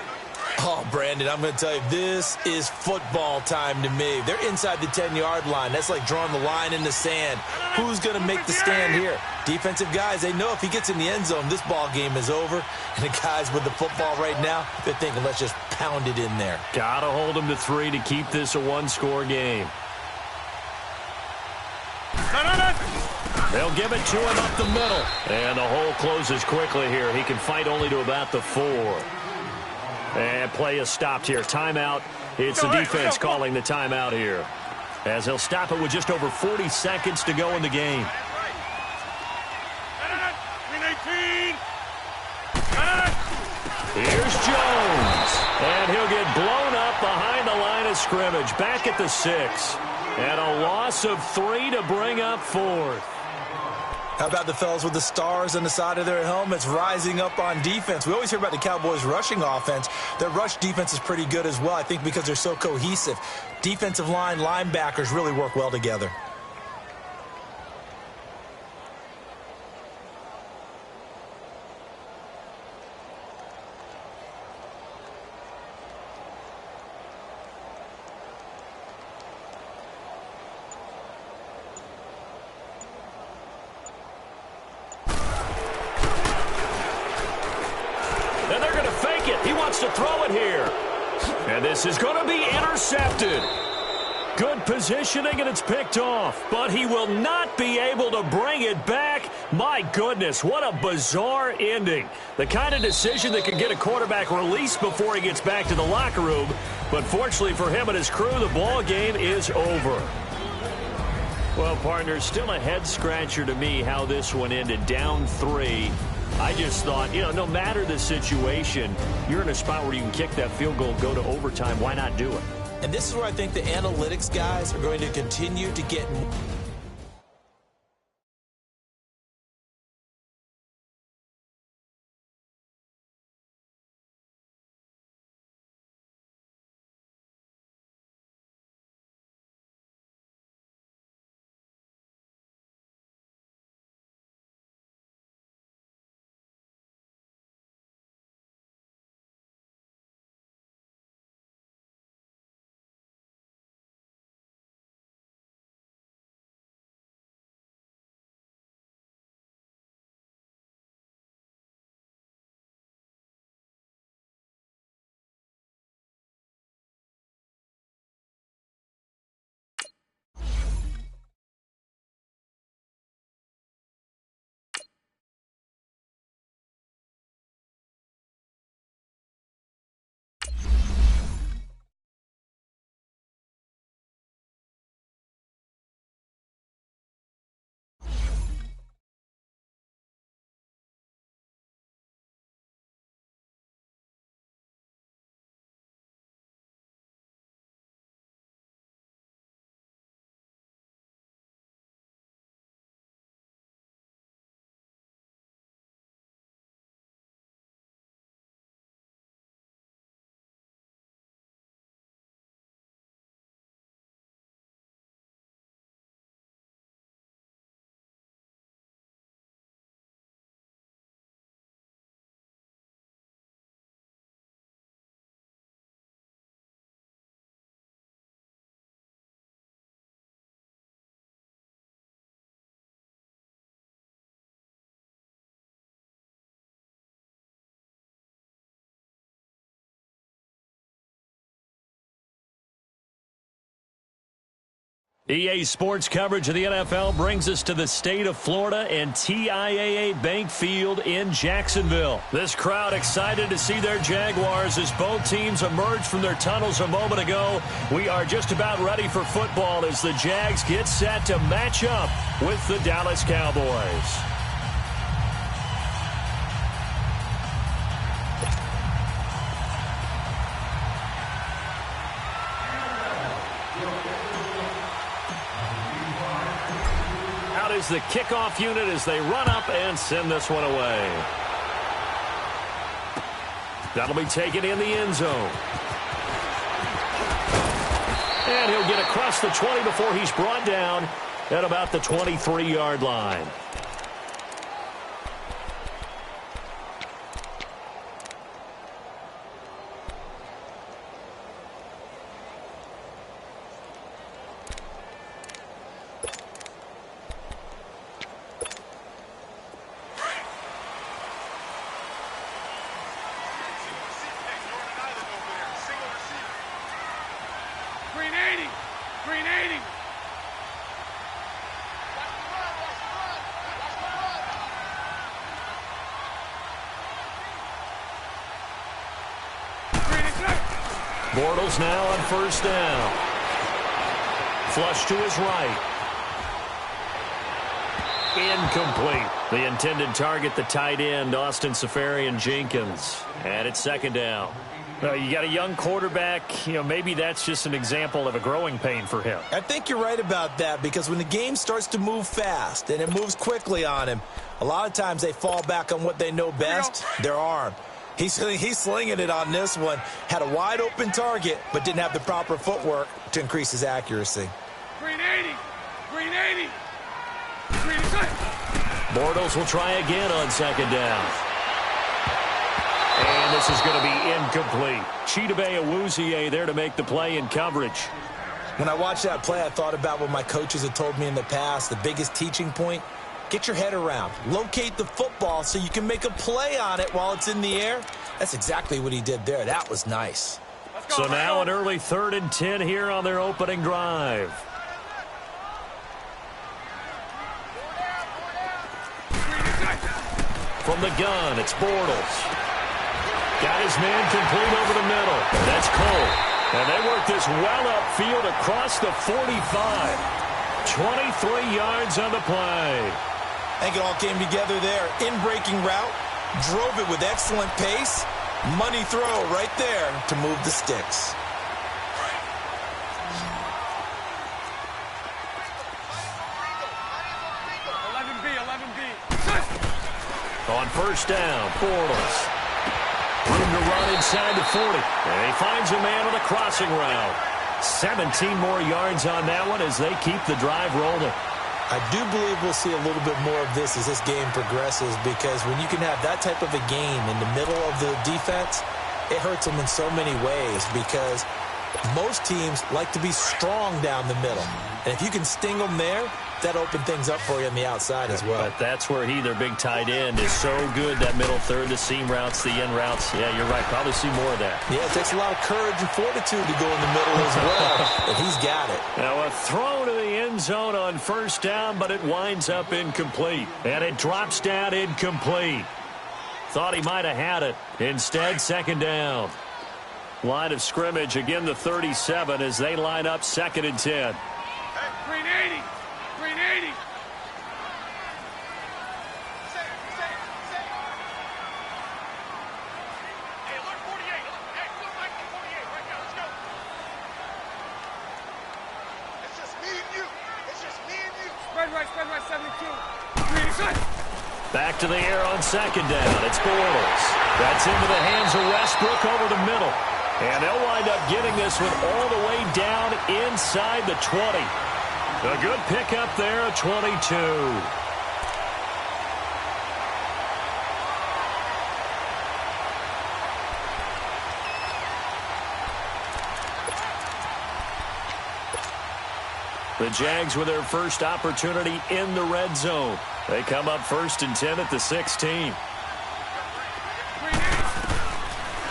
Oh, Brandon, I'm going to tell you, this is football time to me. They're inside the 10-yard line. That's like drawing the line in the sand. Who's going to make the stand here? Defensive guys, they know if he gets in the end zone, this ball game is over. And the guys with the football right now, they're thinking, let's just pound it in there. Got to hold him to 3 to keep this a 1-score game. They'll give it to him up the middle. And the hole closes quickly here. He can fight only to about the 4. And play is stopped here. Timeout. It's the defense calling the timeout here. as he'll stop it with just over 40 seconds to go in the game. Here's Jones, and he'll get blown up behind the line of scrimmage, back at the 6. And a loss of 3 to bring up 4th. How about the fellas with the stars on the side of their helmets rising up on defense? We always hear about the Cowboys' rushing offense. Their rush defense is pretty good as well, I think, because they're so cohesive. Defensive line, linebackers really work well together. To throw it here. And this is going to be intercepted. Good positioning, and it's picked off. But he will not be able to bring it back. My goodness, what a bizarre ending. The kind of decision that can get a quarterback released before he gets back to the locker room. But fortunately for him and his crew, the ball game is over. Well, partner, still a head-scratcher to me how this one ended. Down 3. I just thought, no matter the situation, you're in a spot where you can kick that field goal, go to overtime. Why not do it? And this is where I think the analytics guys are going to continue to get EA Sports coverage of the NFL brings us to the state of Florida and TIAA Bank Field in Jacksonville. This crowd excited to see their Jaguars as both teams emerged from their tunnels a moment ago. We are just about ready for football as the Jags get set to match up with the Dallas Cowboys. Is the kickoff unit as they run up and send this one away. That'll be taken in the end zone. And he'll get across the 20 before he's brought down at about the 23-yard line. Bortles now on first down. flush to his right. Incomplete. The intended target, the tight end, Austin Seferian-Jenkins. And it's second down. You got a young quarterback. Maybe that's just an example of a growing pain for him. I think you're right about that, because when the game starts to move fast and it moves quickly on him, a lot of times they fall back on what they know best, their arm. He's slinging it on this one. Had a wide open target, but didn't have the proper footwork to increase his accuracy. Green 80. Green 80. Green 80. Bortles will try again on second down. And this is going to be incomplete. Chidobe Awuzie there to make the play in coverage. When I watched that play, I thought about what my coaches had told me in the past. The biggest teaching point, get your head around. Locate the football so you can make a play on it while it's in the air. That's exactly what he did there. That was nice. So now an early 3rd and 10 here on their opening drive. From the gun, it's Bortles. Got his man complete over the middle. That's Cole. And they work this well upfield across the 45. 23 yards on the play. I think it all came together there. In-breaking route, drove it with excellent pace. Money throw right there to move the sticks. On first down, Bortles. Room to run inside the 40. And he finds a man on a crossing route. 17 more yards on that one as they keep the drive rolling. I do believe we'll see a little bit more of this as this game progresses, because when you can have that type of a game in the middle of the defense, it hurts them in so many ways, because most teams like to be strong down the middle. And if you can sting them there, that open things up for you on the outside as well. But that's where their big tight end, is so good, that middle third, the seam routes, the end routes. Yeah, you're right. Probably see more of that. Yeah, it takes a lot of courage and fortitude to go in the middle as well. And he's got it. Now a throw to the end zone on first down, but it winds up incomplete. And it drops down incomplete. Thought he might have had it. Instead, second down. Line of scrimmage, again the 37 as they line up 2nd and 10. Green 80. Green 80. Hey, alert 48. Hey, look like the 48 right now. Let's go. It's just me and you. It's just me and you. Spread right, 72. Green side. Back to the air on second down. It's Bortles. That's into the hands of Westbrook over the middle. And they'll wind up getting this one all the way down inside the 20. A good pickup there at 22. The Jags with their first opportunity in the red zone. They come up 1st and 10 at the 16.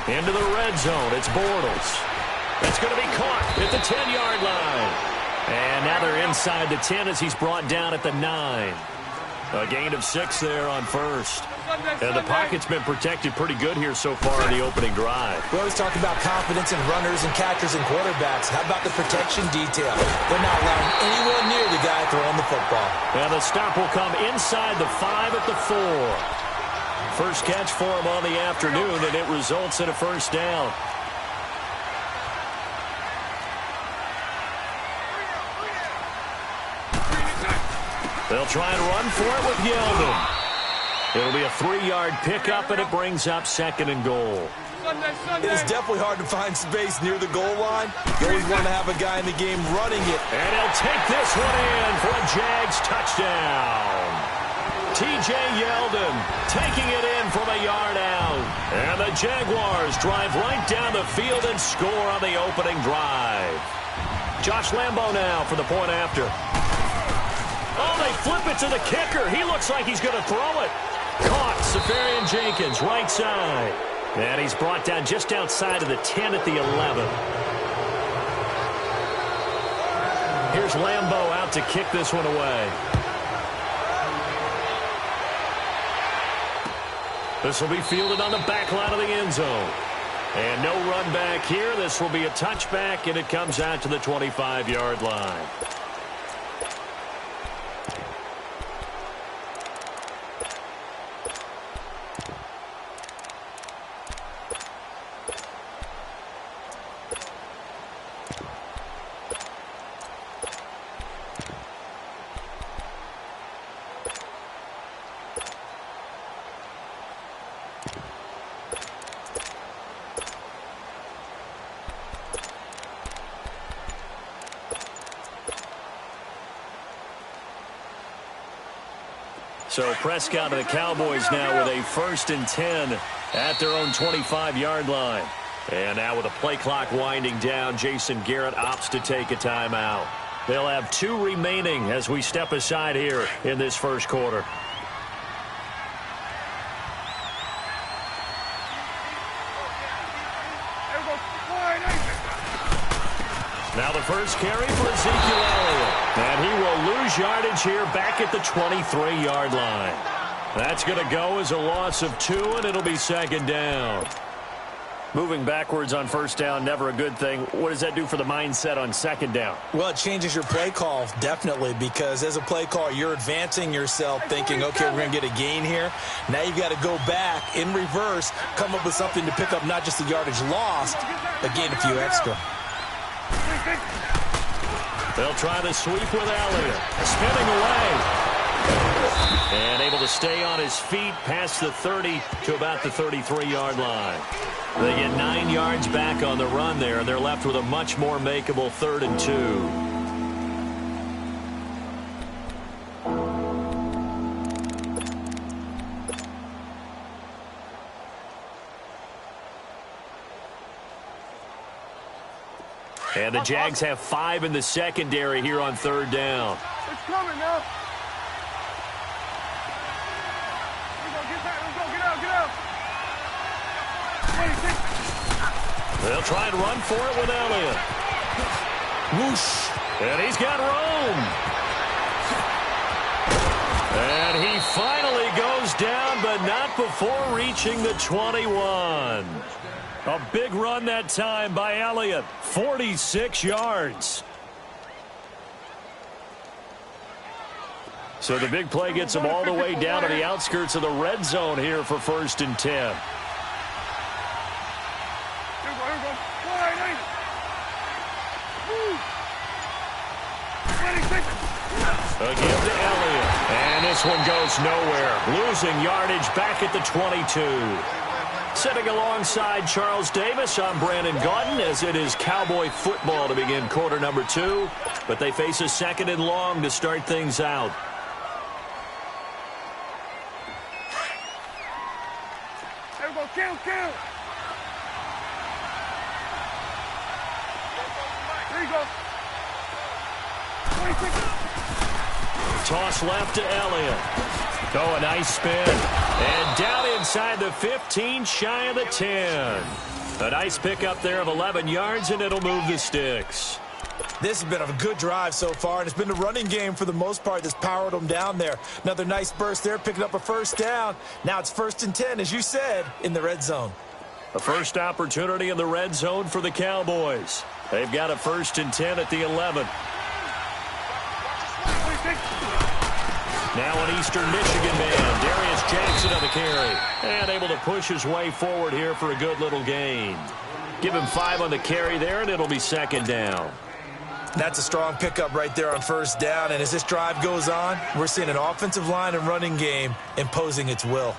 Into the red zone, it's Bortles. That's going to be caught at the 10-yard line. And now they're inside the 10 as he's brought down at the 9. A gain of 6 there on first. And the pocket's been protected pretty good here so far in the opening drive. We always talk about confidence in runners and catchers and quarterbacks. How about the protection detail? They're not allowing anyone near the guy throwing the football. And the stop will come inside the 5 at the 4. First catch for him on the afternoon, and it results in a first down. They'll try and run for it with Yeldon. It'll be a 3-yard pickup, and it brings up 2nd and goal. It is definitely hard to find space near the goal line. You always want to have a guy in the game running it. And he'll take this one in for a Jags touchdown. T.J. Yeldon taking it in from a yard out. And the Jaguars drive right down the field and score on the opening drive. Josh Lambo now for the point after. Oh, they flip it to the kicker. He looks like he's going to throw it. Caught, Seferian-Jenkins, right side. And he's brought down just outside of the 10 at the 11. Here's Lambo out to kick this one away. This will be fielded on the back line of the end zone. And no run back here. This will be a touchback, and it comes out to the 25-yard line. So Prescott and the Cowboys now with a 1st and 10 at their own 25-yard line. And now with the play clock winding down, Jason Garrett opts to take a timeout. They'll have 2 remaining as we step aside here in this first quarter. Now the first carry for Ezekiel Elliott. And he will lose yardage here back at the 23-yard line. That's going to go as a loss of 2, and it'll be 2nd down. Moving backwards on 1st down, never a good thing. What does that do for the mindset on 2nd down? Well, it changes your play call, definitely, because as a play call, you're advancing yourself thinking, okay, we're going to get a gain here. Now you've got to go back in reverse, come up with something to pick up not just the yardage lost, but gain a few extra. They'll try the sweep with Elliott. Spinning away. And able to stay on his feet past the 30 to about the 33-yard line. They get 9 yards back on the run there, and they're left with a much more makeable 3rd and 2. And the Jags have 5 in the secondary here on 3rd down. It's coming now. Get out. They'll try and run for it with Elliott. Whoosh. And he's got room. And he finally goes down, but not before reaching the 21. A big run that time by Elliott. 46 yards. So the big play gets him all the way down to the outskirts of the red zone here for 1st and 10. Again to Elliott. And this one goes nowhere. Losing yardage back at the 22. Sitting alongside Charles Davis, I'm Brandon Gaudin as it is Cowboy football to begin quarter number 2. But they face a 2nd and long to start things out. Kill. There you go. Toss left to Elliott. Oh, a nice spin. And down inside the 15, shy of the 10. A nice pickup there of 11 yards, and it'll move the sticks. This has been a good drive so far, and it's been the running game for the most part that's powered them down there. Another nice burst there, picking up a 1st down. Now it's 1st and 10, as you said, in the red zone. The first opportunity in the red zone for the Cowboys. They've got a 1st and 10 at the 11. Now an Eastern Michigan man, Darius Jackson on the carry. And able to push his way forward here for a good little gain. Give him 5 on the carry there, and it'll be 2nd down. That's a strong pickup right there on 1st down. And as this drive goes on, we're seeing an offensive line and running game imposing its will.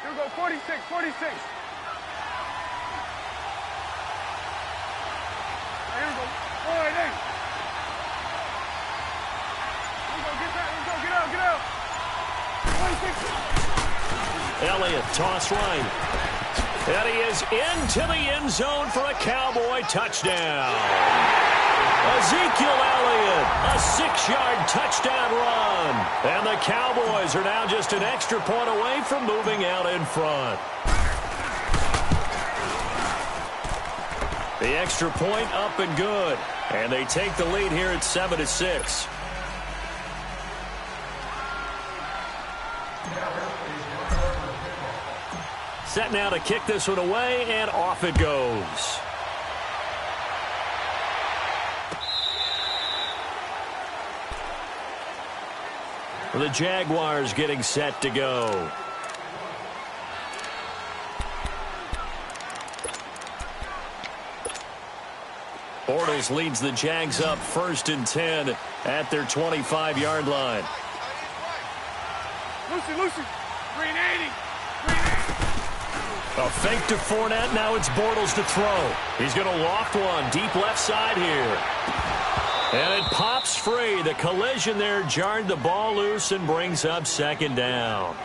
Here we go, 46. Here we go. Wide eight. Get out. 26. Elliott, toss right. And he is into the end zone for a Cowboy touchdown. Ezekiel Elliott, a 6-yard touchdown run. And the Cowboys are now just an extra point away from moving out in front. The extra point up and good. And they take the lead here at 7-6. Set now to kick this one away, and off it goes. The Jaguars getting set to go. Bortles leads the Jags up 1st and 10 at their 25-yard line. Lucy. 380. A fake to Fournette. Now it's Bortles to throw. He's going to loft one deep left side here. And it pops free. The collision there jarred the ball loose and brings up 2nd down.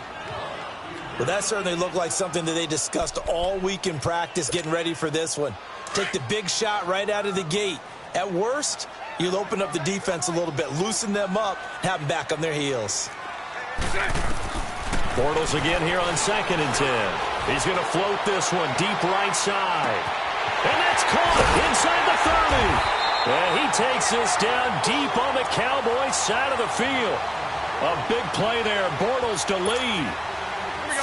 Well, that certainly looked like something that they discussed all week in practice getting ready for this one. Take the big shot right out of the gate. At worst, you'll open up the defense a little bit, loosen them up, have them back on their heels. Bortles again here on 2nd and 10. He's going to float this one deep right side. And that's caught inside the 30. And he takes this down deep on the Cowboys side of the field. A big play there. Bortles to lead.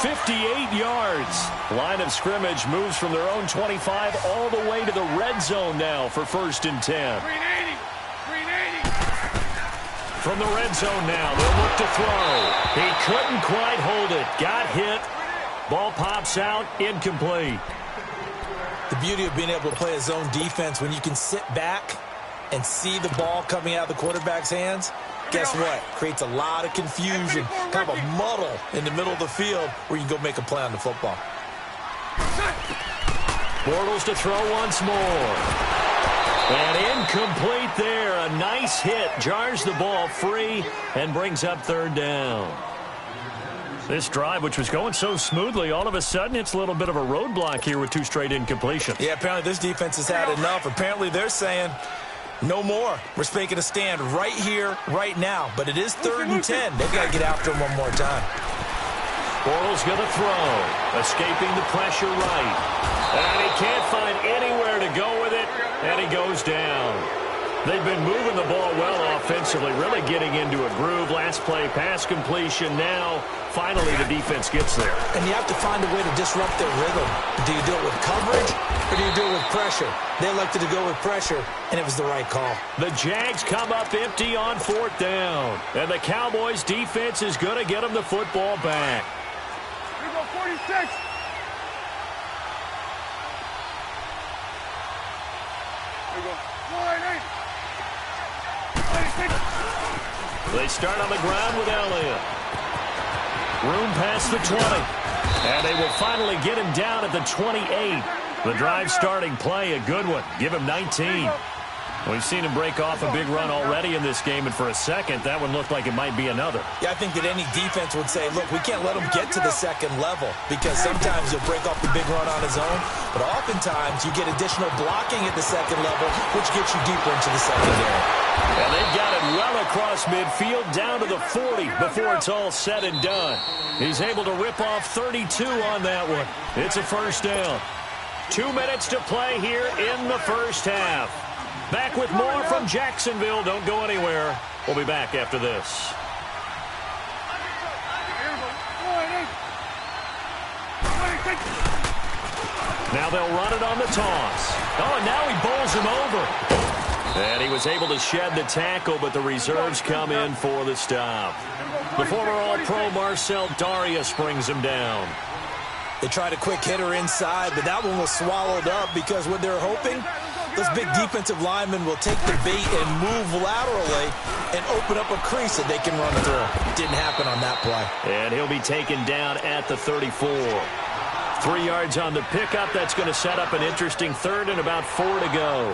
58 yards. Line of scrimmage moves from their own 25 all the way to the red zone now for 1st and 10. 380. From the red zone now, they'll look to throw. He couldn't quite hold it. Got hit. Ball pops out. Incomplete. The beauty of being able to play a zone defense when you can sit back and see the ball coming out of the quarterback's hands, guess what? Creates a lot of confusion, kind of a muddle in the middle of the field where you can go make a play on the football. Bortles to throw once more. And incomplete there. A nice hit. Jars the ball free and brings up 3rd down. This drive, which was going so smoothly, all of a sudden it's a little bit of a roadblock here with 2 straight incompletions. Yeah, apparently this defense has had enough. Apparently they're saying, no more. We're making a stand right here, right now. But it is 3rd and 10. They've got to get after him one more time. Bortles going to throw. Escaping the pressure right. And he can't find anywhere to go with it. And he goes down. They've been moving the ball well offensively, really getting into a groove. Last play, pass completion. Now, finally, the defense gets there. And you have to find a way to disrupt their rhythm. Do you do it with coverage or do you do it with pressure? They elected to go with pressure, and it was the right call. The Jags come up empty on 4th down. And the Cowboys defense is going to get them the football back. Here we go, 46. Here we go. 180. They start on the ground with Elliott. Room past the 20. And they will finally get him down at the 28. The drive starting play, a good one. Give him 19. We've seen him break off a big run already in this game, and for a second, that one looked like it might be another. Yeah, I think that any defense would say, look, we can't let him get to the 2nd level because sometimes he'll break off the big run on his own, but oftentimes you get additional blocking at the 2nd level, which gets you deeper into the secondary. And they've got it well across midfield down to the 40 before it's all said and done. He's able to rip off 32 on that one. It's a 1st down. 2 minutes to play here in the 1st half. Back with more from Jacksonville. Don't go anywhere. We'll be back after this. Now they'll run it on the toss. Oh, and now he bowls him over. And he was able to shed the tackle, but the reserves come in for the stop. The former All-Pro Marcel Darius brings him down. They tried a quick hitter inside, but that one was swallowed up because what they're hoping, those big defensive linemen will take the bait and move laterally and open up a crease that they can run through. Didn't happen on that play. And he'll be taken down at the 34. 3 yards on the pickup. That's going to set up an interesting 3rd and about 4 to go.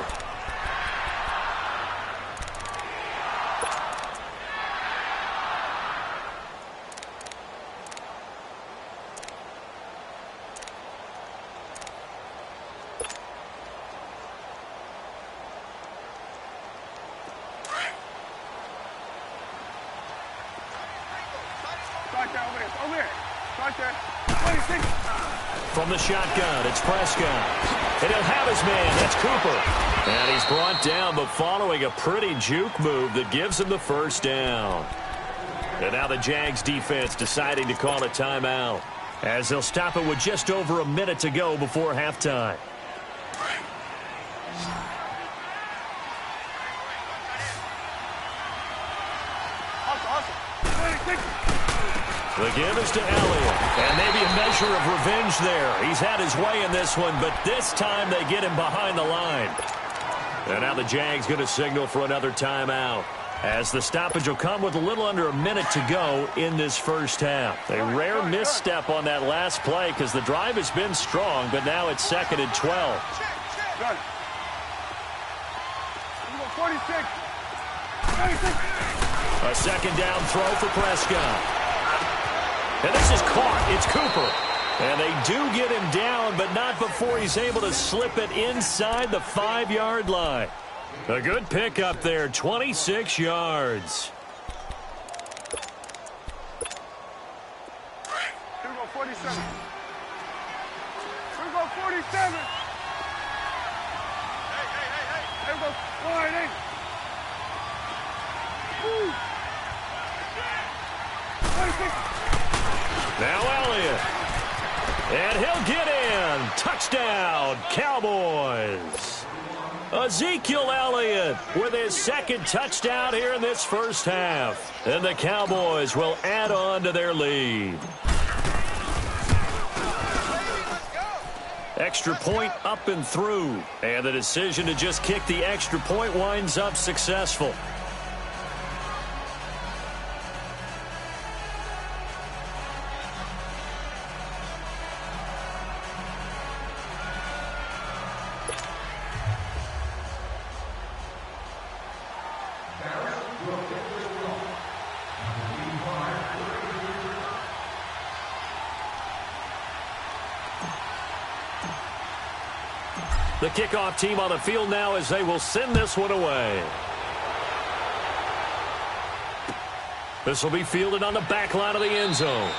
From the shotgun, it's Prescott. And he'll have his man. That's Cooper. And he's brought down, but following a pretty juke move that gives him the first down. And now the Jags defense deciding to call a timeout, as they'll stop it with just over a minute to go before halftime. The give is to Elliott. And maybe a measure of revenge there. He's had his way in this one, but this time they get him behind the line. And now the Jags going to signal for another timeout, as the stoppage will come with a little under a minute to go in this first half. A rare misstep on that last play because the drive has been strong, but now it's 2nd and 12. 46. A second down throw for Prescott. And this is caught. It's Cooper. And they do get him down, but not before he's able to slip it inside the 5-yard line. A good pickup there, 26 yards. Here we go, 47. Here we go, 47. Here we go, wide eight. Woo. 26. Now Elliott. And he'll get in. Touchdown, Cowboys. Ezekiel Elliott with his second touchdown here in this first half. And the Cowboys will add on to their lead. Extra point up and through. And the decision to just kick the extra point winds up successful. The kickoff team on the field now as they will send this one away. This will be fielded on the back line of the end zone.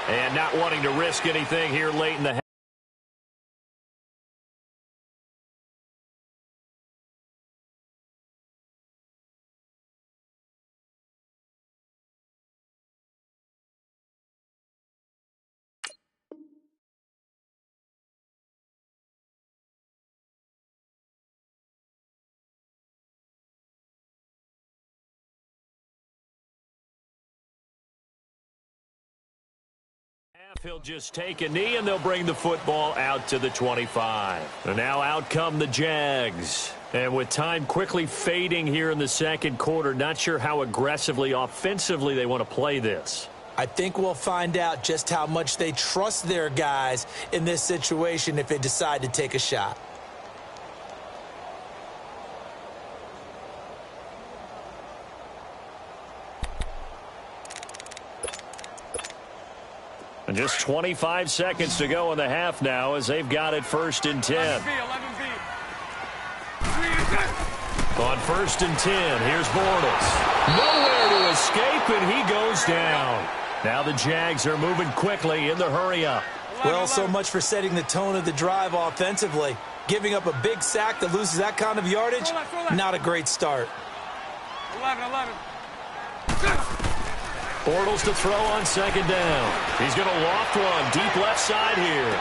And not wanting to risk anything here late in the half. He'll just take a knee, and they'll bring the football out to the 25. And now out come the Jags. And with time quickly fading here in the second quarter, not sure how aggressively, offensively they want to play this. I think we'll find out just how much they trust their guys in this situation if they decide to take a shot. And just 25 seconds to go in the half now as they've got it 1st and 10. 11B. On 1st and 10, here's Bortles. Nowhere to escape, and he goes down. Now the Jags are moving quickly in the hurry-up. Well, so much for setting the tone of the drive offensively. Giving up a big sack that loses that kind of yardage, not a great start. 11. Bortles to throw on 2nd down. He's going to loft one deep left side here.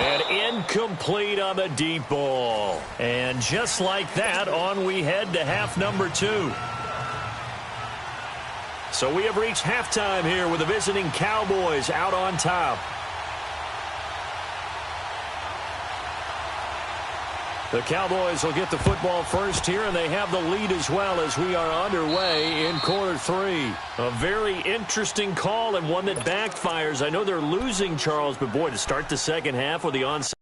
And incomplete on the deep ball. And just like that, on we head to half number 2. So we have reached halftime here with the visiting Cowboys out on top. The Cowboys will get the football first here, and they have the lead as well as we are underway in quarter 3. A very interesting call and one that backfires. I know they're losing, Charles, but boy, to start the second half with the onside.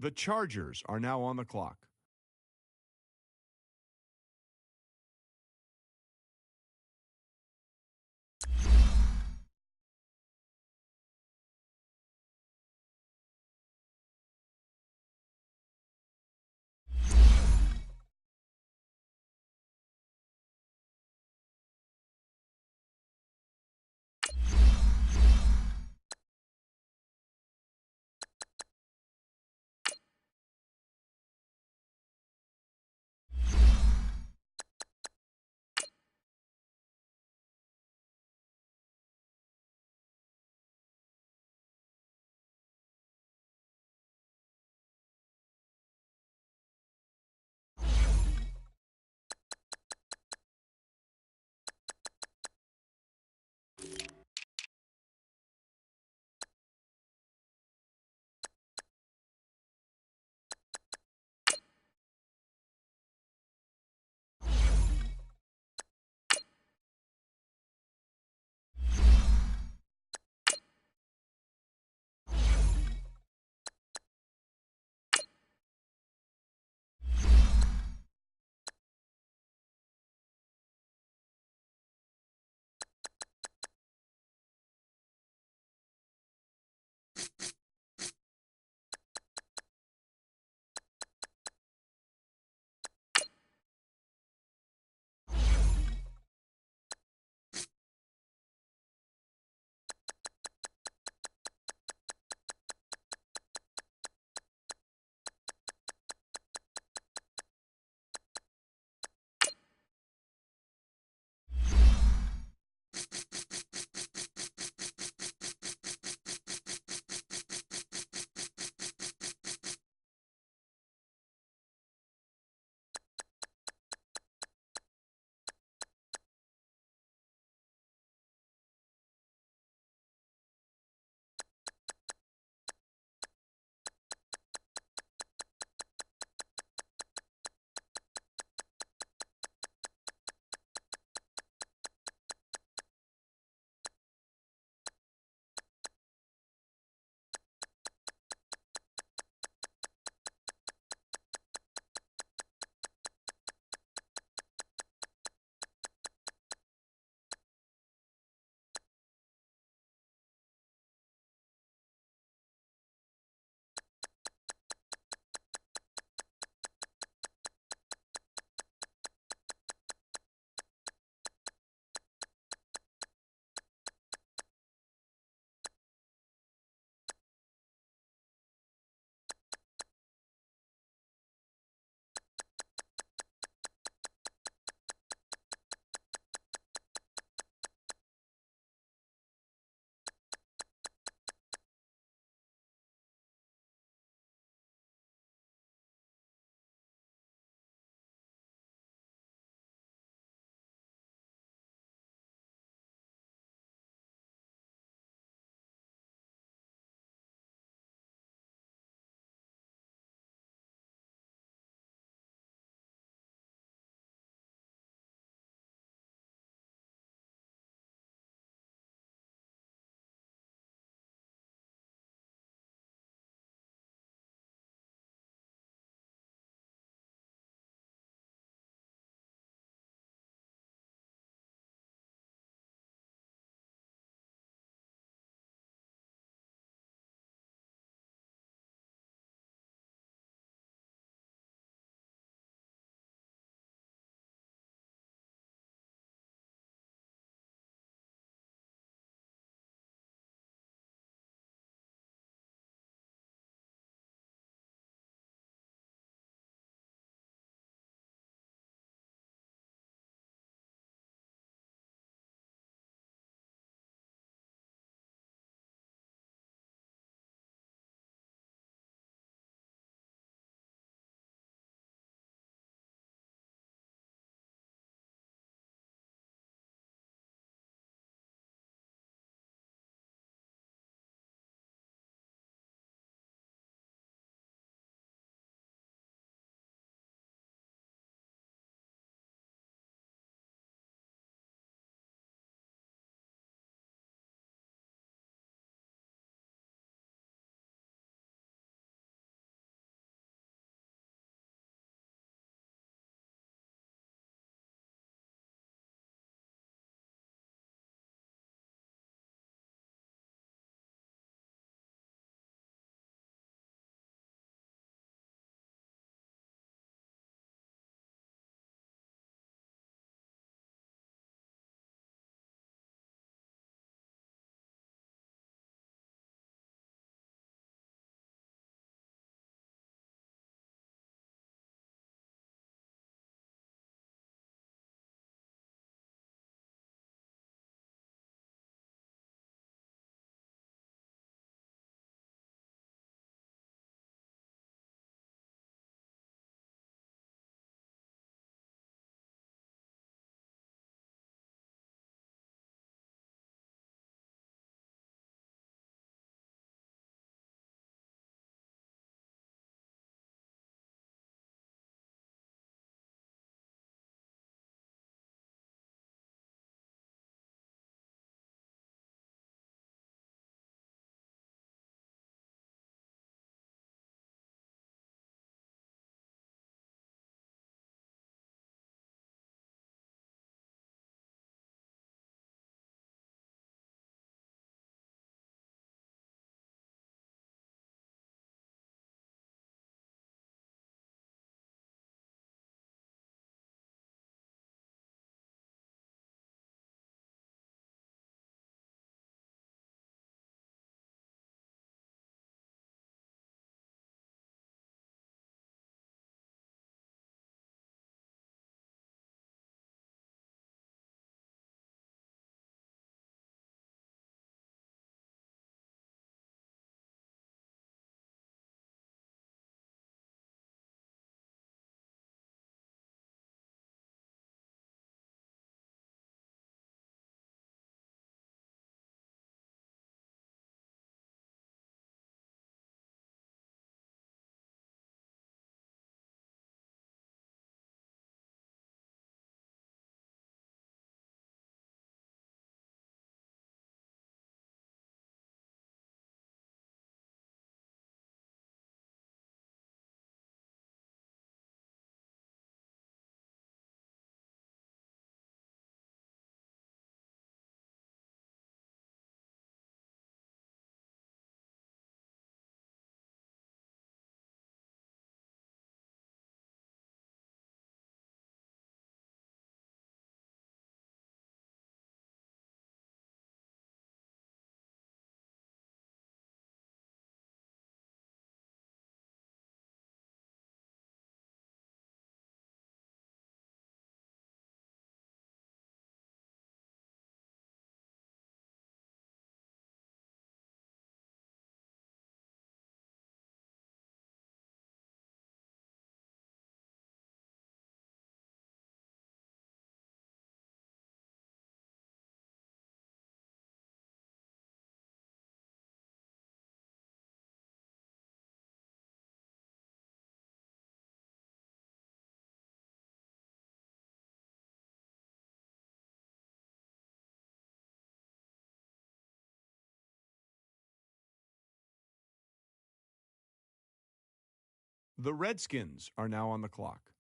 The Chargers are now on the clock. The Redskins are now on the clock.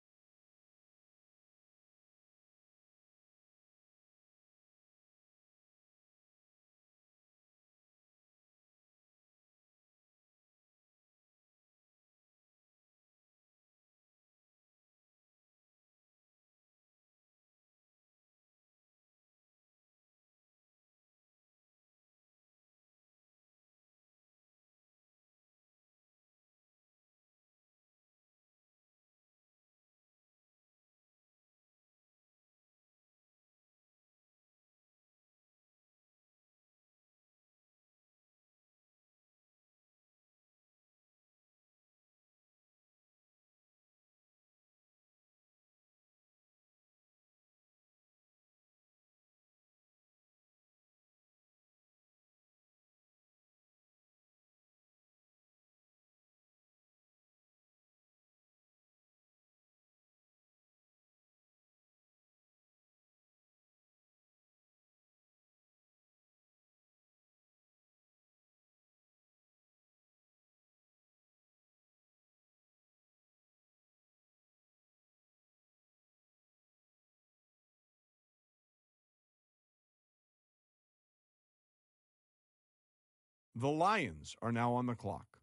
The Lions are now on the clock.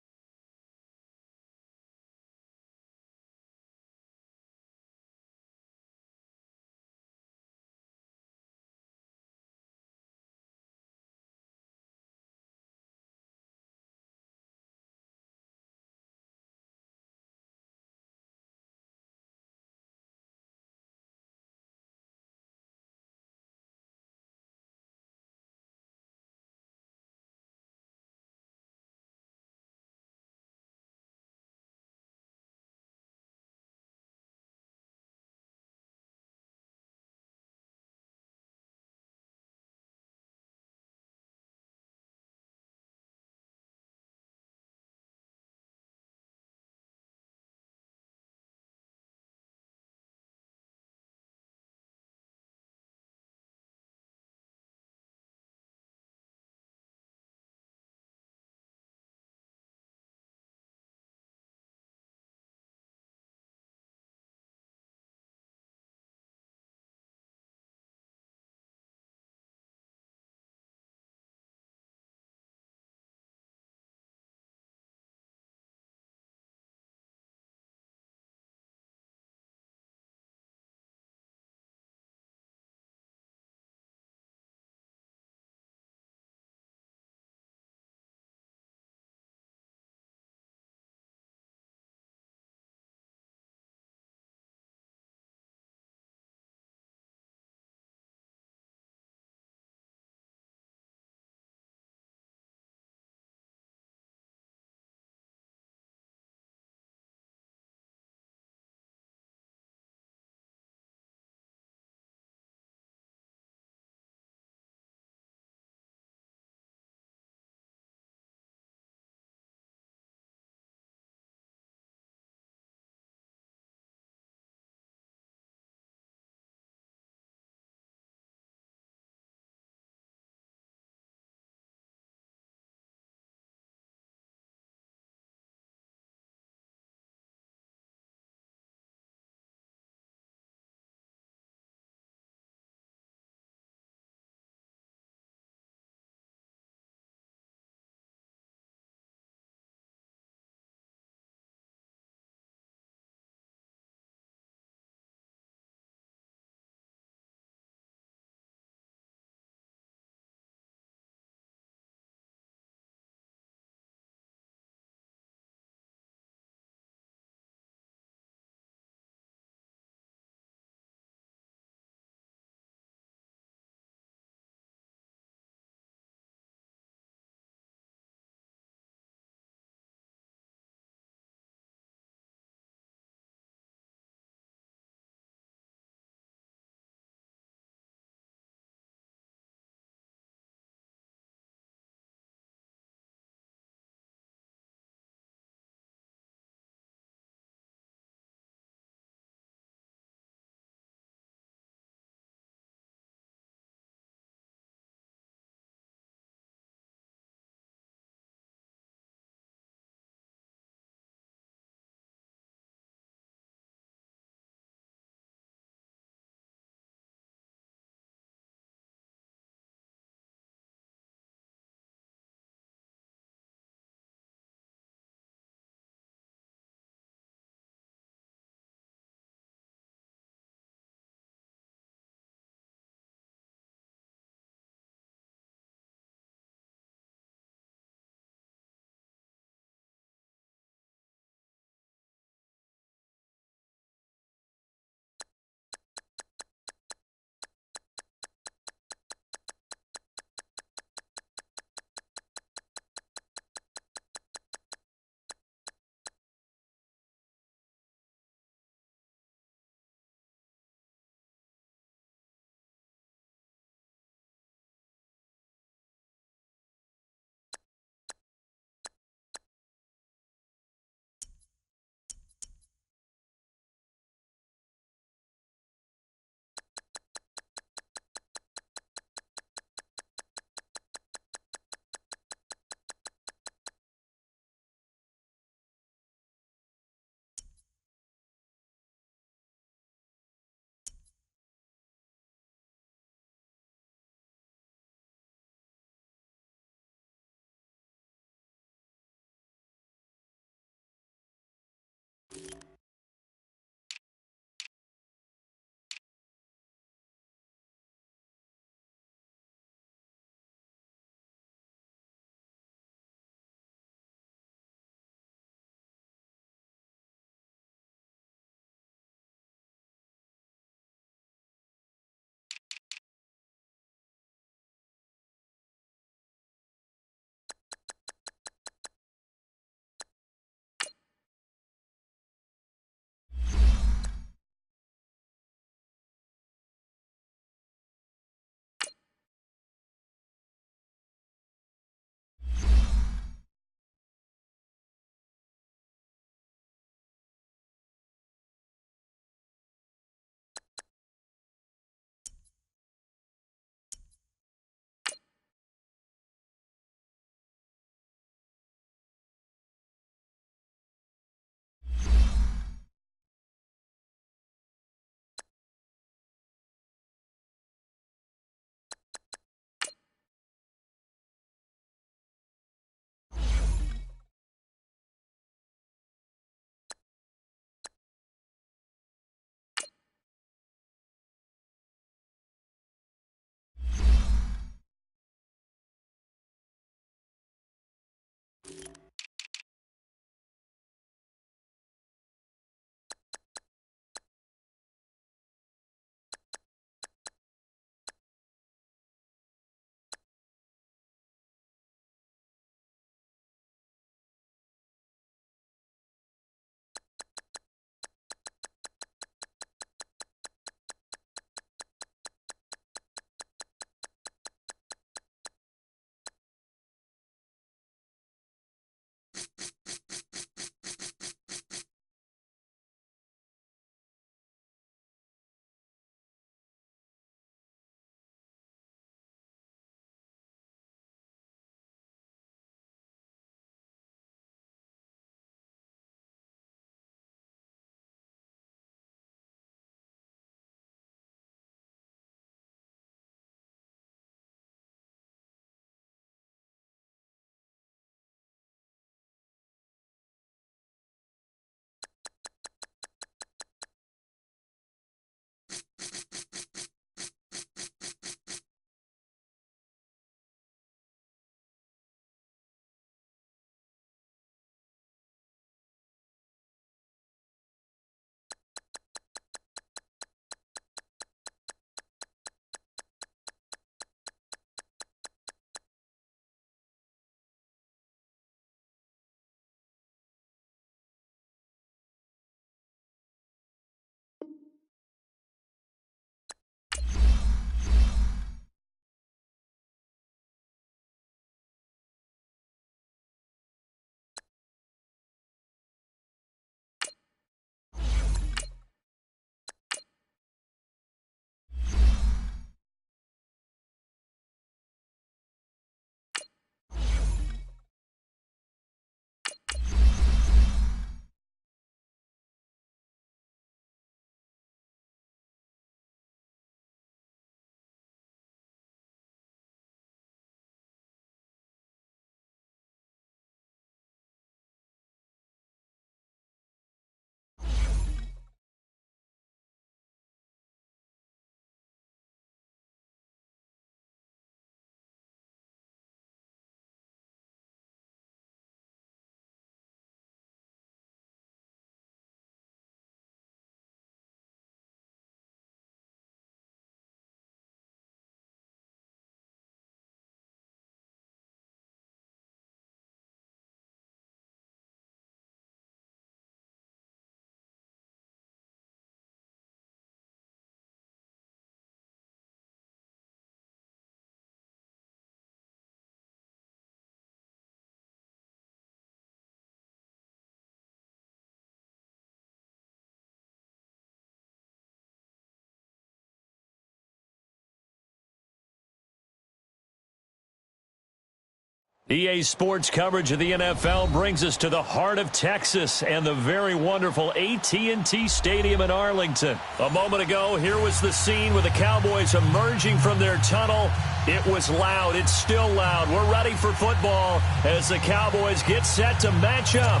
EA Sports coverage of the NFL brings us to the heart of Texas and the very wonderful AT&T Stadium in Arlington. A moment ago, here was the scene with the Cowboys emerging from their tunnel. It was loud. It's still loud. We're ready for football as the Cowboys get set to match up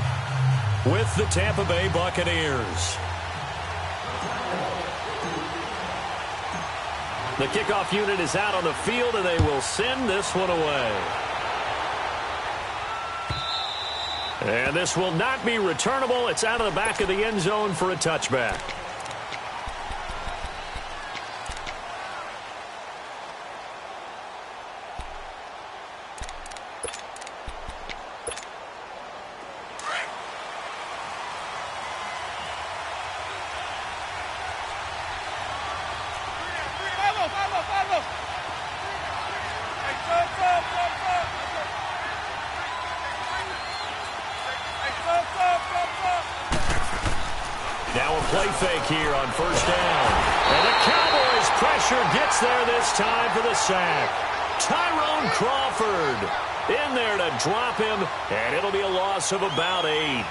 with the Tampa Bay Buccaneers. The kickoff unit is out on the field, and they will send this one away. And this will not be returnable. It's out of the back of the end zone for a touchback. Now a play fake here on first down. And the Cowboys pressure gets there this time for the sack. Tyrone Crawford in there to drop him, and it'll be a loss of about 8.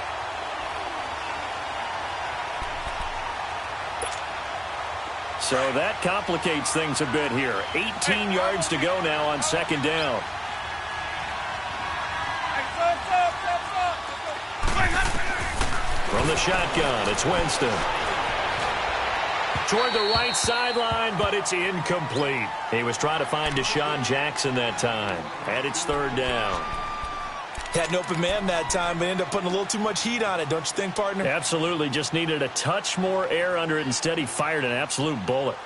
So that complicates things a bit here. 18 yards to go now on second down. From the shotgun, it's Winston. Toward the right sideline, but it's incomplete. He was trying to find Deshaun Jackson that time. And it's third down. Had an open man that time, but ended up putting a little too much heat on it, don't you think, partner? Absolutely. Just needed a touch more air under it. Instead, he fired an absolute bullet.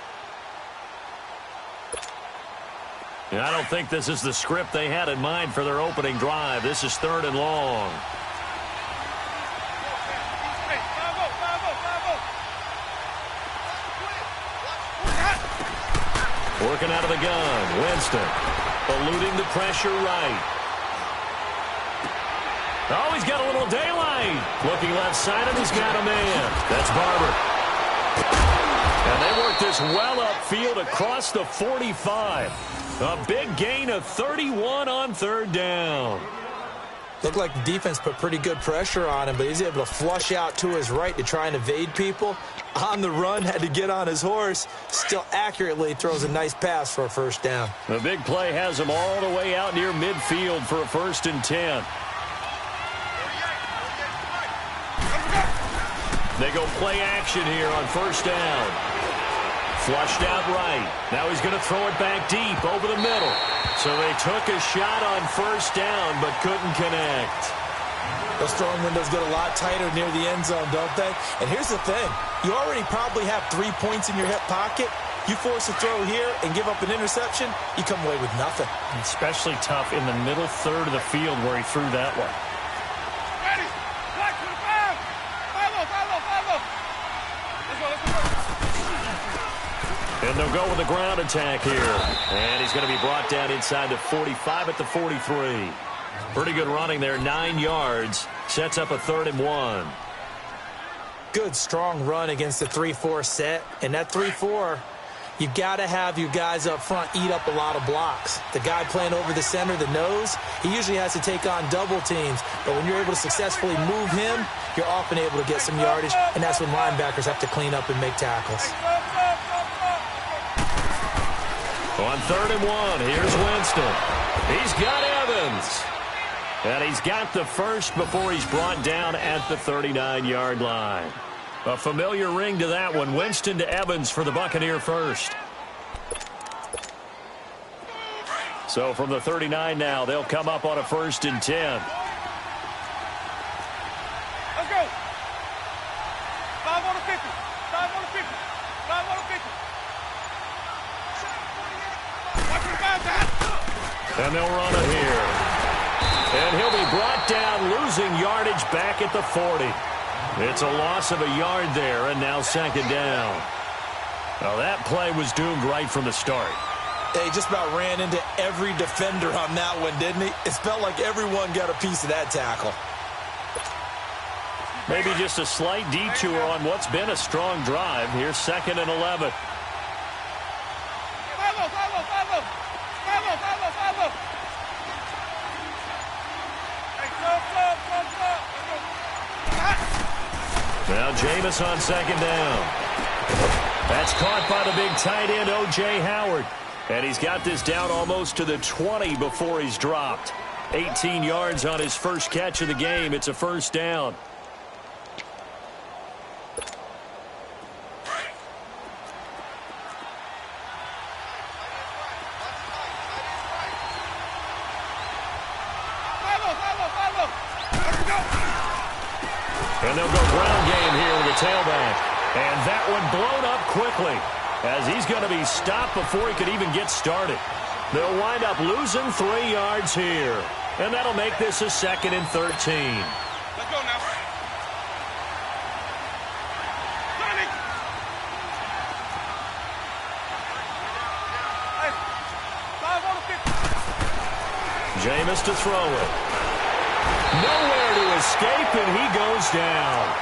And I don't think this is the script they had in mind for their opening drive. This is third and long. Working out of the gun, Winston. Eluding the pressure right. Oh, he's got a little daylight. Looking left side, and he's got a man. That's Barber. And they work this well upfield across the 45. A big gain of 31 on third down. Looked like the defense put pretty good pressure on him, but he's able to flush out to his right to try and evade people. On the run, had to get on his horse. Still accurately throws a nice pass for a first down. The big play has him all the way out near midfield for a 1st and 10. They go play action here on first down. Flushed out right. Now he's going to throw it back deep over the middle. So they took a shot on first down but couldn't connect. Those throwing windows get a lot tighter near the end zone, don't they? And here's the thing. You already probably have 3 points in your hip pocket. You force a throw here and give up an interception, you come away with nothing. Especially tough in the middle third of the field where he threw that one. And they'll go with the ground attack here. And he's going to be brought down inside the 45 at the 43. Pretty good running there, 9 yards. Sets up a 3rd and 1. Good, strong run against the 3-4 set. And that 3-4, you got to have your guys up front eat up a lot of blocks. The guy playing over the center, the nose, he usually has to take on double teams. But when you're able to successfully move him, you're often able to get some yardage. And that's when linebackers have to clean up and make tackles. On 3rd and 1, here's Winston. He's got Evans. And he's got the first before he's brought down at the 39-yard line. A familiar ring to that one. Winston to Evans for the Buccaneer first. So from the 39 now, they'll come up on a 1st and 10. Let's go. 5 on the 50. 5 on the 50. 5 on the 50. And they'll run it here. And he'll be brought down, losing yardage back at the 40. It's a loss of a yard there, and now 2nd down. Well, that play was doomed right from the start. He just about ran into every defender on that one, didn't he? It felt like everyone got a piece of that tackle. Maybe just a slight detour on what's been a strong drive. Here's 2nd and 11. Jameis on second down. That's caught by the big tight end, O.J. Howard. And he's got this down almost to the 20 before he's dropped. 18 yards on his first catch of the game. It's a first down. And they'll go ground game here with the tailback. And that one blown up quickly as he's going to be stopped before he could even get started. They'll wind up losing 3 yards here. And that'll make this a 2nd and 13. Let's go now. Jameis to throw it. Nowhere to escape, and he goes down.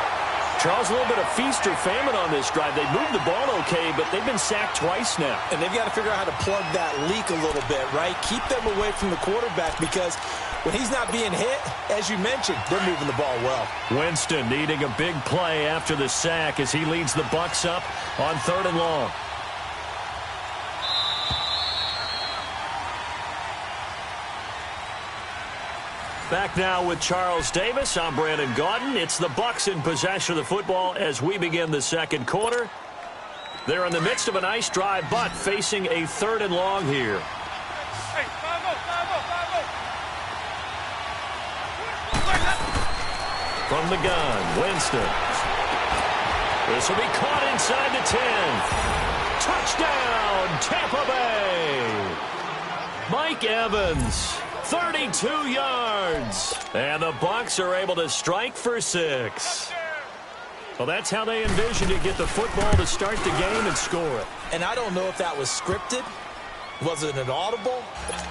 Charles, a little bit of feast or famine on this drive. They moved the ball okay, but they've been sacked twice now. And they've got to figure out how to plug that leak a little bit, right? Keep them away from the quarterback because when he's not being hit, as you mentioned, they're moving the ball well. Winston needing a big play after the sack as he leads the Bucs up on 3rd and long. Back now with Charles Davis. I'm Brandon Gaudin. It's the Bucs in possession of the football as we begin the second quarter. They're in the midst of a nice drive, but facing a 3rd and long here. Hey, 5-0. From the gun, Winston. This will be caught inside the 10. Touchdown, Tampa Bay. Mike Evans. 32 yards. And the Bucs are able to strike for 6. Well, that's how they envisioned to get the football to start the game and score it. And I don't know if that was scripted. Was it an audible?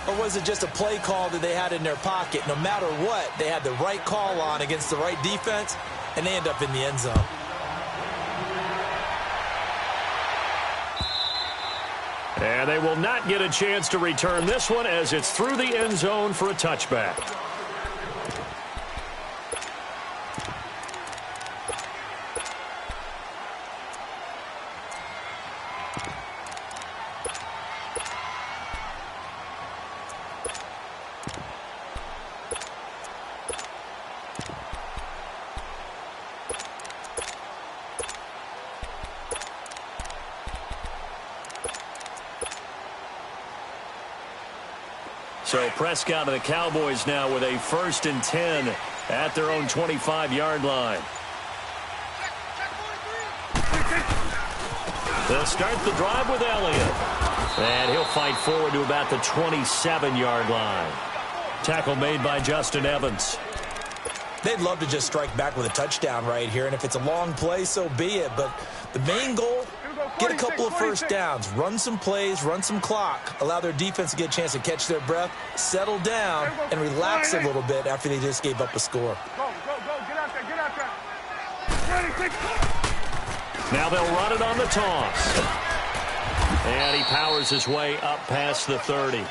Or was it just a play call that they had in their pocket? No matter what, they had the right call on against the right defense, and they end up in the end zone. And they will not get a chance to return this one as it's through the end zone for a touchback. So Prescott and the Cowboys now with a 1st and 10 at their own 25-yard line. They'll start the drive with Elliott. And he'll fight forward to about the 27-yard line. Tackle made by Justin Evans. They'd love to just strike back with a touchdown right here, and if it's a long play, so be it. But the main goal, get a couple of first downs, run some plays, run some clock, allow their defense to get a chance to catch their breath, settle down, and relax a little bit after they just gave up a score. Go. Get out there. Now they'll run it on the toss. And he powers his way up past the 30.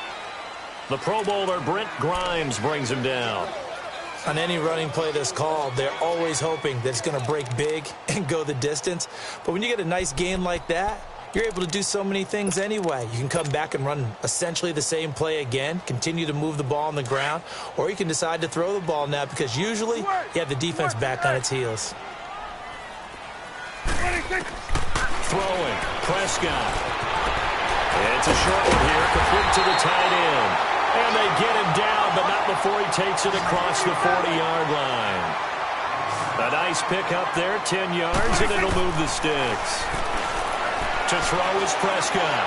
The Pro Bowler Brent Grimes brings him down. On any running play that's called, they're always hoping that it's going to break big and go the distance. But when you get a nice gain like that, you're able to do so many things anyway. You can come back and run essentially the same play again, continue to move the ball on the ground, or you can decide to throw the ball now because usually you have the defense back on its heels. Throwing, Prescott. It's a short one here, complete to the tight end. And they get him down, but not before he takes it across the 40-yard line. A nice pickup there, 10 yards, and it'll move the sticks. To throw is Prescott.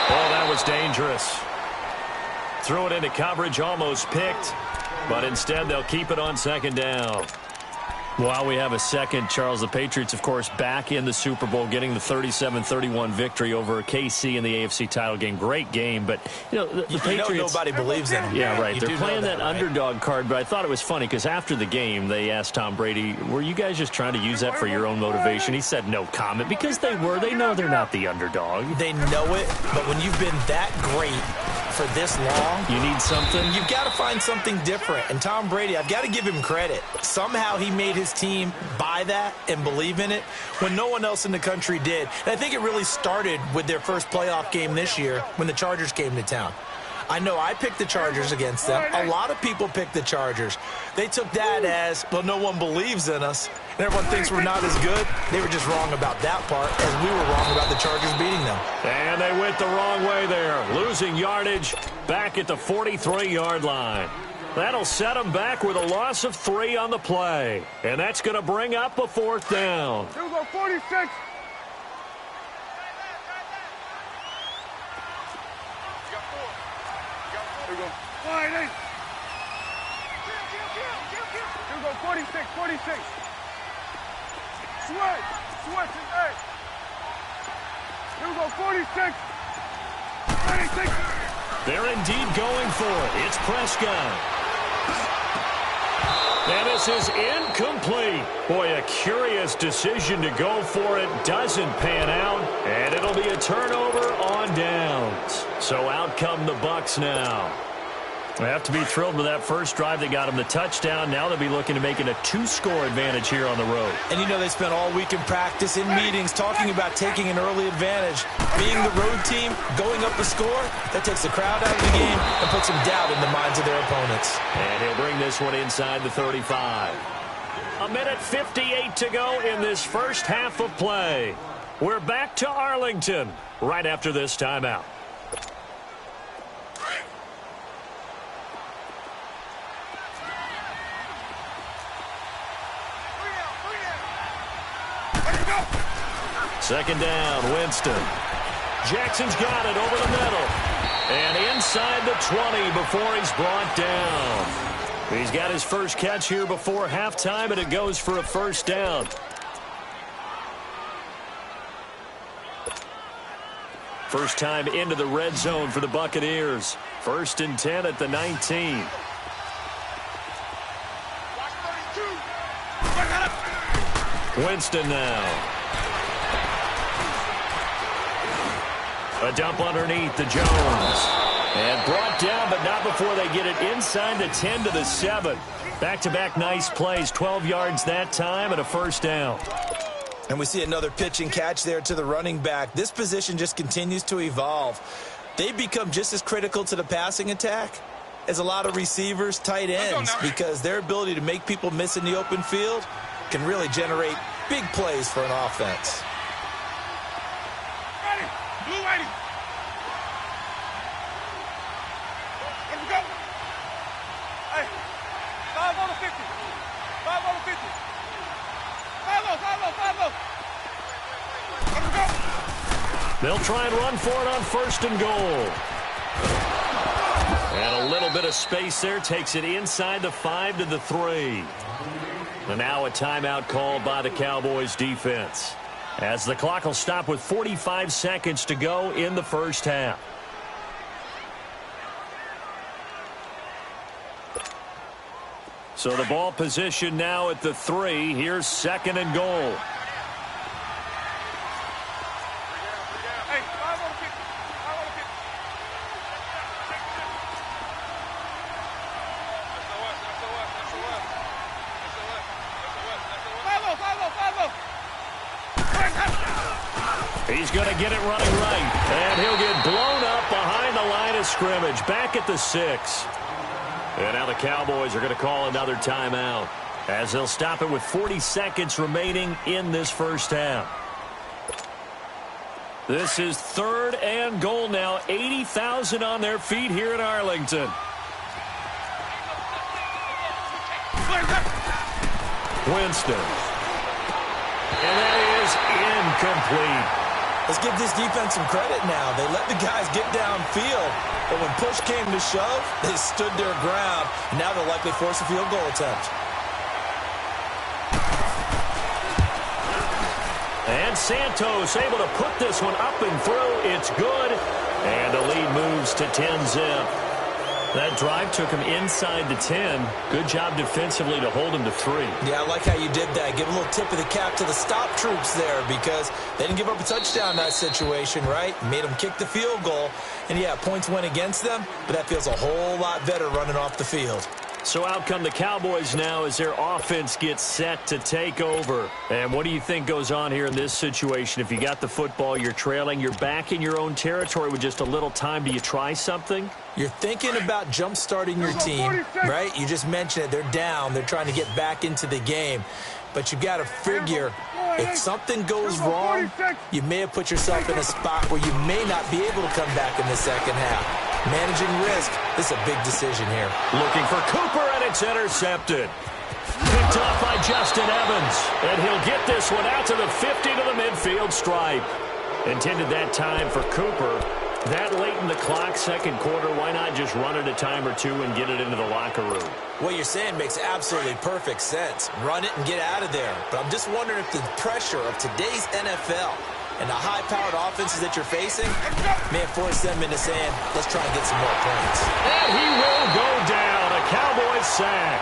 Oh, that was dangerous. Threw it into coverage, almost picked, but instead they'll keep it on 2nd down. While we have a second, Charles, the Patriots, of course, back in the Super Bowl, getting the 37-31 victory over KC in the AFC title game. Great game, but, the Patriots... nobody believes in them. Yeah, right. They're playing that underdog card, but I thought it was funny because after the game, they asked Tom Brady, were you guys just trying to use that for your own motivation? He said no comment because they were. They know they're not the underdog. They know it, but when you've been that great for this long. You need something? You've got to find something different. And Tom Brady, I've got to give him credit. Somehow he made his team buy that and believe in it when no one else in the country did. And I think it really started with their first playoff game this year when the Chargers came to town. I know I picked the Chargers against them. A lot of people picked the Chargers. They took that as, well, no one believes in us, and everyone thinks we're not as good. They were just wrong about that part, as we were wrong about the Chargers beating them. And they went the wrong way there, losing yardage back at the 43-yard line. That'll set them back with a loss of 3 on the play. And that's going to bring up a 4th down. Here we go, 46. Here we go. Wide 8. Here we go, 46, 46. Switch. Switch is 8. Here we go, 46. 96. They're indeed going for it. It's Prescott. And this is incomplete. Boy, a curious decision to go for it. Doesn't pan out. And it'll be a turnover on downs. So out come the Bucs now. They have to be thrilled with that first drive. They got them the touchdown. Now they'll be looking to make it a 2-score advantage here on the road. And you know they spent all week in practice, in meetings, talking about taking an early advantage. Being the road team, going up a score, that takes the crowd out of the game and puts some doubt in the minds of their opponents. And he'll bring this one inside the 35. 1:58 to go in this first half of play. We're back to Arlington right after this timeout. Second down, Winston. Jackson's got it over the middle. And inside the 20 before he's brought down. He's got his first catch here before halftime, and it goes for a first down. First time into the red zone for the Buccaneers. 1st and 10 at the 19. Winston now. A dump underneath to Jones. And brought down, but not before they get it inside the 10 to the 7. Back-to-back nice plays. 12 yards that time and a first down. And we see another pitch and catch there to the running back. This position just continues to evolve. They become just as critical to the passing attack as a lot of receivers, tight ends, because their ability to make people miss in the open field can really generate big plays for an offense. Ready. Blue 80. Let's go. Hey, 5 on the 50. 5 on the 50. 5-0. Let's go. They'll try and run for it on 1st and goal. And a little bit of space there takes it inside the 5 to the 3. And now a timeout called by the Cowboys defense, as the clock will stop with 45 seconds to go in the first half. So the ball position now at the 3. Here's 2nd and goal. Hey, 5 on the 50. 5 on the 50. He's going to get it running right, and he'll get blown up behind the line of scrimmage, back at the 6. And now the Cowboys are going to call another timeout, as they'll stop it with 40 seconds remaining in this first half. This is 3rd and goal now. 80,000 on their feet here in Arlington. Winston. And that is incomplete. Let's give this defense some credit now. They let the guys get downfield, but when push came to shove, they stood their ground. And now they'll likely force a field goal attempt. And Santos able to put this one up and through. It's good. And the lead moves to 10-zip. That drive took him inside the 10. Good job defensively to hold him to 3. Yeah, I like how you did that. Give a little tip of the cap to the stop troops there because they didn't give up a touchdown in that situation, right? Made them kick the field goal. And, yeah, points went against them, but that feels a whole lot better running off the field. So out come the Cowboys now as their offense gets set to take over. And what do you think goes on here in this situation? If you got the football, you're trailing, you're back in your own territory with just a little time. Do you try something? You're thinking about jump-starting your team, right? You just mentioned it. They're down. They're trying to get back into the game. But you've got to figure if something goes wrong, you may have put yourself in a spot where you may not be able to come back in the second half. Managing risk, this is a big decision here. Looking for Cooper, and it's intercepted. Picked off by Justin Evans. And he'll get this one out to the 50 to the midfield stripe. Intended that time for Cooper. That late in the clock, second quarter, why not just run it a time or two and get it into the locker room? What you're saying makes absolutely perfect sense. Run it and get out of there. But I'm just wondering if the pressure of today's NFL and the high-powered offenses that you're facing may have forced them into saying, let's try and get some more points. And he will go down. A Cowboys sack.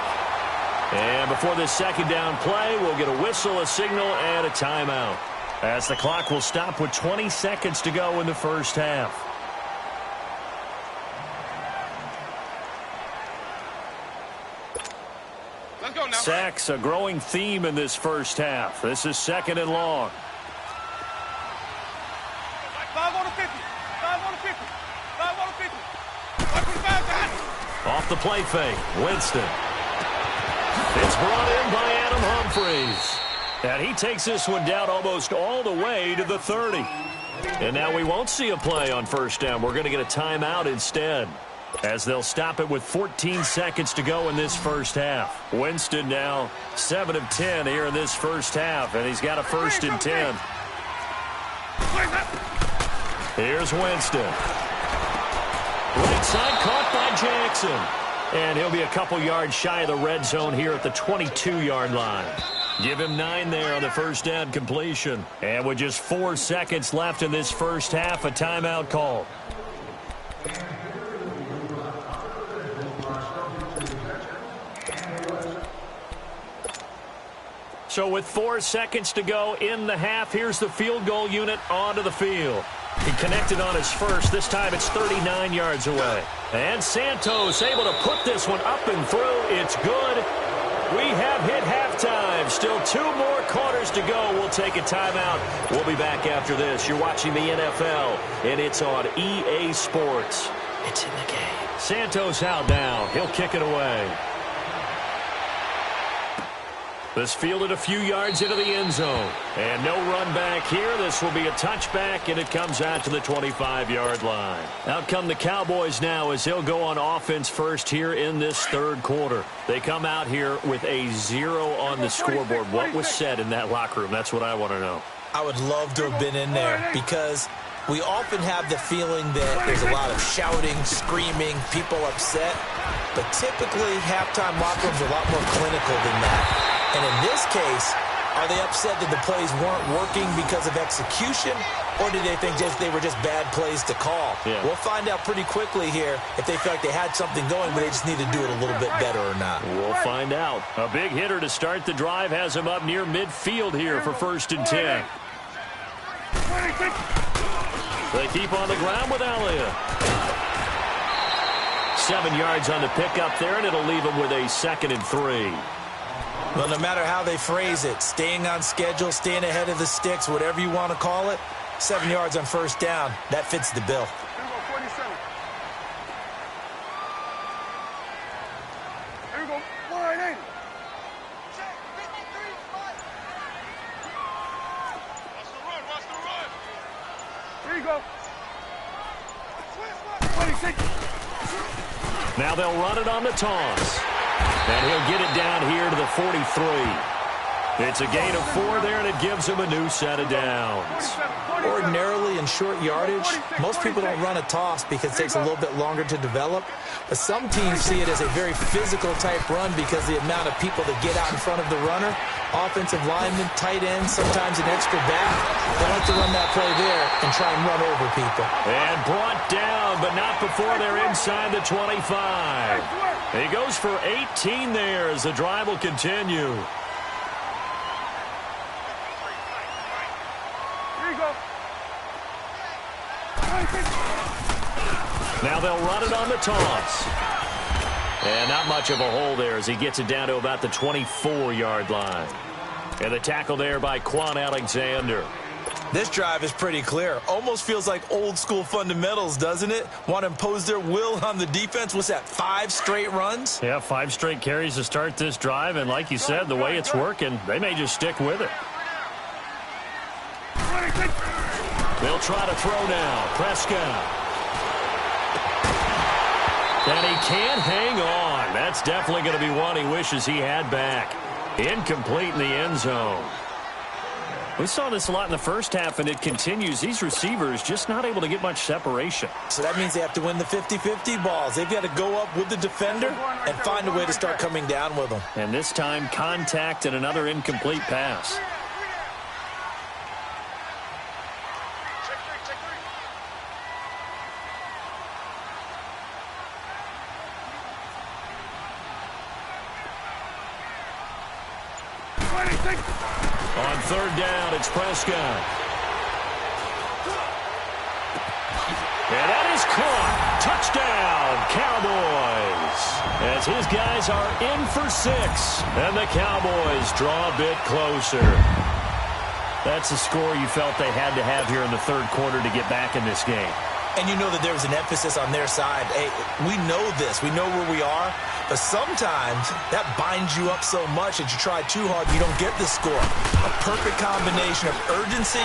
And before this second down play, we'll get a whistle, a signal, and a timeout. As the clock will stop with 20 seconds to go in the first half. Let's go now. Sacks, a growing theme in this first half. This is second and long. 5 on the 50. 5 on the 50. 5 on the 50. 5 behind it. Off the play fake, Winston. It's brought in by Adam Humphries. And he takes this one down almost all the way to the 30. And now we won't see a play on first down. We're going to get a timeout instead, as they'll stop it with 14 seconds to go in this first half. Winston now 7 of 10 here in this first half, and he's got a 1st and 10. Here's Winston. Right side caught by Jackson. And he'll be a couple yards shy of the red zone here at the 22-yard line. Give him 9 there on the first down completion. And with just 4 seconds left in this first half, a timeout call. So with 4 seconds to go in the half, here's the field goal unit onto the field. He connected on his first. This time it's 39 yards away. And Santos able to put this one up and through. It's good. We have hit halftime. Still 2 more quarters to go. We'll take a timeout. We'll be back after this. You're watching the NFL, and it's on EA Sports. It's in the game. Santos out now. He'll kick it away. This fielded a few yards into the end zone. And no run back here. This will be a touchback, and it comes out to the 25-yard line. Out come the Cowboys now as they'll go on offense first here in this third quarter. They come out here with a 0 on the scoreboard. What was said in that locker room? That's what I want to know. I would love to have been in there because we often have the feeling that there's a lot of shouting, screaming, people upset. But typically, halftime locker rooms are a lot more clinical than that. And in this case, are they upset that the plays weren't working because of execution, or did they think they were just bad plays to call? Yeah. We'll find out pretty quickly here if they feel like they had something going, but they just need to do it a little bit better or not. We'll find out. A big hitter to start the drive has him up near midfield here for 1st and 10. They keep on the ground with Elliott. 7 yards on the pickup there, and it'll leave him with a 2nd and 3. Well, no matter how they phrase it, staying on schedule, staying ahead of the sticks, whatever you want to call it, 7 yards on first down, that fits the bill. Here we go. Wide in. Watch the run. Here you go. 26. Now they'll run it on the toss. And he'll get it down here to the 43. It's a gain of 4 there, and it gives him a new set of downs. Ordinarily in short yardage, most people don't run a toss because it takes a little bit longer to develop. But some teams see it as a very physical type run because the amount of people that get out in front of the runner. offensive linemen, tight ends, sometimes an extra back. They like to run that play there and try and run over people. And brought down, but not before they're inside the 25. He goes for 18 there as the drive will continue. Here you go. Now they'll run it on the toss. And not much of a hole there as he gets it down to about the 24-yard line. And the tackle there by Quan Alexander. This drive is pretty clear. Almost feels like old-school fundamentals, doesn't it? Want to impose their will on the defense. What's that, 5 straight runs? Yeah, 5 straight carries to start this drive. And like you said, the way it's working, they may just stick with it. They'll try to throw now. Prescott. And he can't hang on. That's definitely going to be one he wishes he had back. Incomplete in the end zone. We saw this a lot in the first half, and it continues. These receivers just not able to get much separation. So that means they have to win the 50-50 balls. They've got to go up with the defender and find a way to start coming down with them. And this time, contact and another incomplete pass. On third down, it's Prescott. And that is caught. Touchdown, Cowboys. As his guys are in for 6. And the Cowboys draw a bit closer. That's the score you felt they had to have here in the third quarter to get back in this game. And you know that there was an emphasis on their side. Hey, we know this. We know where we are. But sometimes that binds you up so much that you try too hard, you don't get the score. A perfect combination of urgency,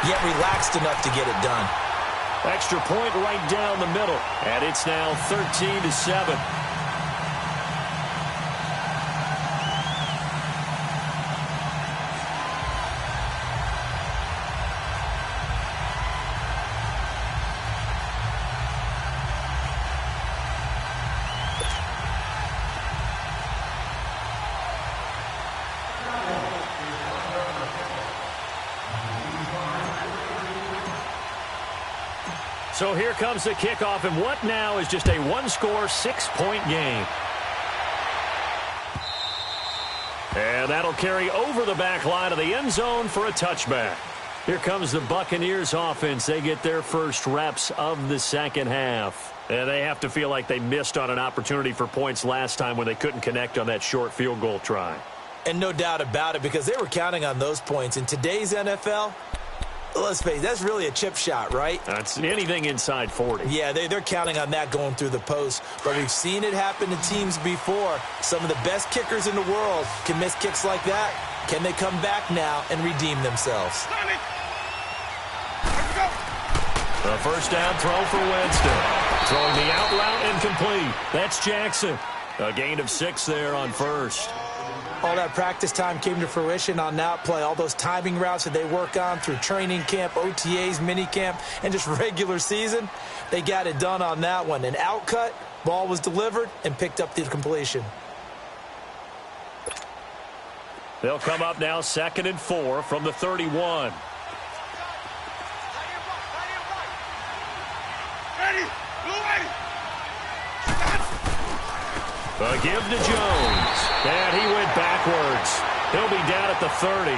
yet relaxed enough to get it done. Extra point right down the middle. And it's now 13-7. So here comes the kickoff, and what now is just a one-score, 6-point game. And that'll carry over the back line of the end zone for a touchback. Here comes the Buccaneers offense. They get their first reps of the second half. And they have to feel like they missed on an opportunity for points last time when they couldn't connect on that short field goal try. And no doubt about it, because they were counting on those points. In today's NFL, let's face it, that's really a chip shot, right? That's anything inside 40. Yeah, they're counting on that going through the post. But we've seen it happen to teams before. Some of the best kickers in the world can miss kicks like that. Can they come back now and redeem themselves? A first down throw for Winston. Throwing the out route incomplete. That's Jackson. A gain of 6 there on first. All that practice time came to fruition on that play. All those timing routes that they work on through training camp, OTAs, minicamp, and just regular season, they got it done on that one. An out cut, ball was delivered, and picked up the completion. They'll come up now 2nd and 4 from the 31. A give to Jones. And he went backwards. He'll be down at the 30.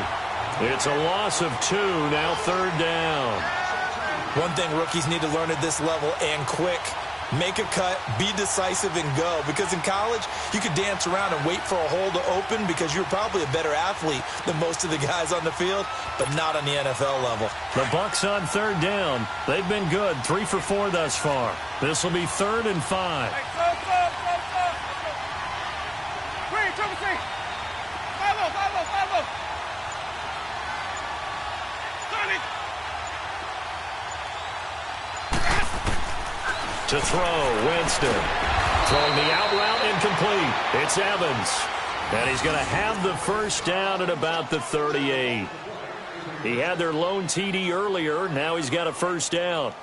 It's a loss of 2, now 3rd down. One thing rookies need to learn at this level, and quick. Make a cut, be decisive, and go. Because in college, you could dance around and wait for a hole to open because you're probably a better athlete than most of the guys on the field, but not on the NFL level. The Bucs on 3rd down. They've been good, 3 for 4 thus far. This will be 3rd and 5. To throw, Winston. Throwing the out route incomplete. It's Evans. And he's going to have the first down at about the 38. He had their lone TD earlier. Now he's got a first down.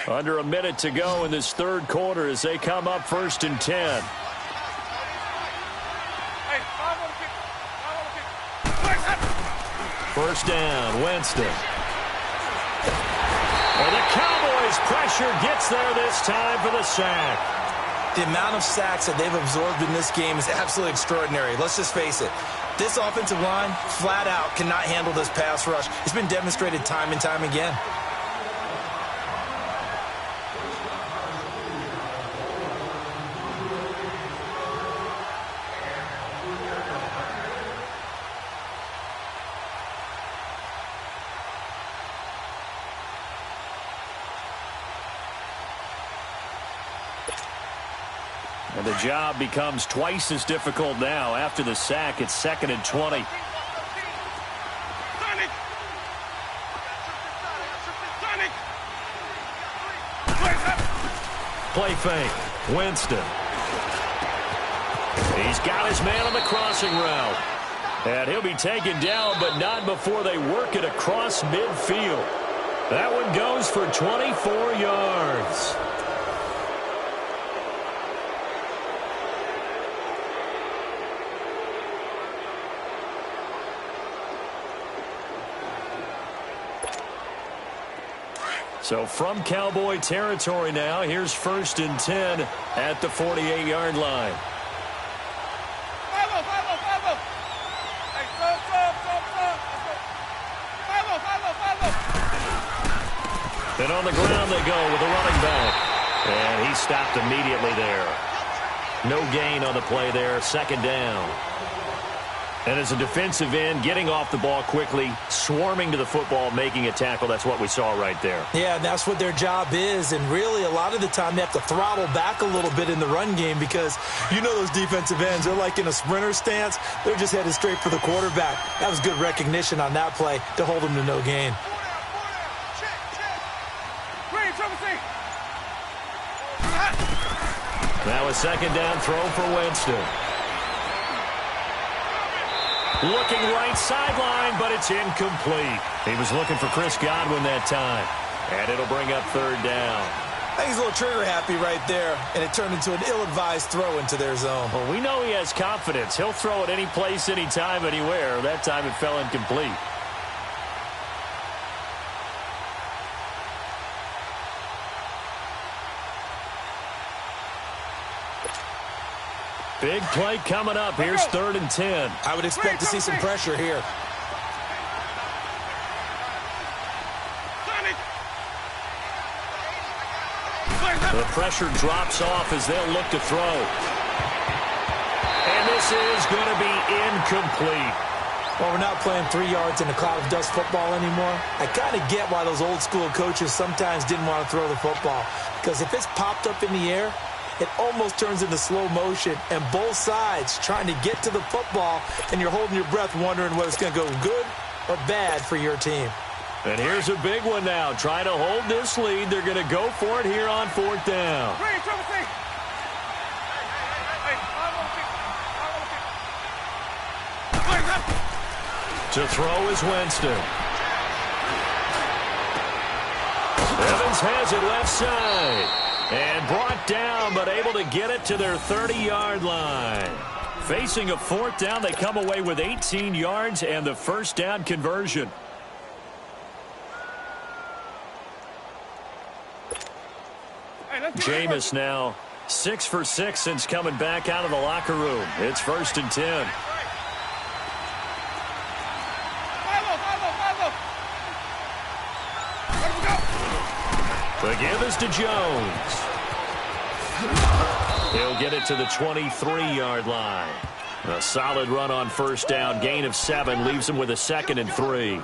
Under a minute to go in this third quarter as they come up 1st and 10. First down, Winston. And the Cowboys pressure gets there this time for the sack. The amount of sacks that they've absorbed in this game is absolutely extraordinary. Let's just face it. This offensive line, flat out, cannot handle this pass rush. It's been demonstrated time and time again. And the job becomes twice as difficult now. After the sack, it's 2nd and 20. Play fake. Winston. He's got his man on the crossing route. And he'll be taken down, but not before they work it across midfield. That one goes for 24 yards. So from Cowboy territory now, here's 1st and 10 at the 48-yard line. And on the ground they go with a running back. And he stopped immediately there. No gain on the play there, 2nd down. And as a defensive end, getting off the ball quickly, swarming to the football, making a tackle, that's what we saw right there. Yeah, that's what their job is. And really, a lot of the time, they have to throttle back a little bit in the run game because you know those defensive ends, they're like in a sprinter stance. They're just headed straight for the quarterback. That was good recognition on that play to hold them to no gain. Now a 2nd down throw for Winston. Looking right sideline, but it's incomplete. He was looking for Chris Godwin that time. And it'll bring up 3rd down. I think he's a little trigger happy right there, and it turned into an ill-advised throw into their zone. Well, we know he has confidence. He'll throw it any place, anytime, anywhere. That time it fell incomplete. Big play coming up. Here's 3rd and 10. I would expect to see some pressure here. The pressure drops off as they'll look to throw. And this is going to be incomplete. Well, we're not playing 3 yards in a cloud of dust football anymore. I kind of get why those old school coaches sometimes didn't want to throw the football. Because if it's popped up in the air, it almost turns into slow motion, and both sides trying to get to the football, and you're holding your breath wondering whether it's going to go good or bad for your team. And here's a big one now. Trying to hold this lead. They're going to go for it here on 4th down. To throw is Winston. Evans has it left side. And brought down, but able to get it to their 30-yard line. Facing a 4th down, they come away with 18 yards and the 1st down conversion. Jameis now 6 for 6 since coming back out of the locker room. It's 1st and 10. The give is to Jones. He'll get it to the 23-yard line. A solid run on 1st down. Gain of 7 leaves him with a 2nd and 3.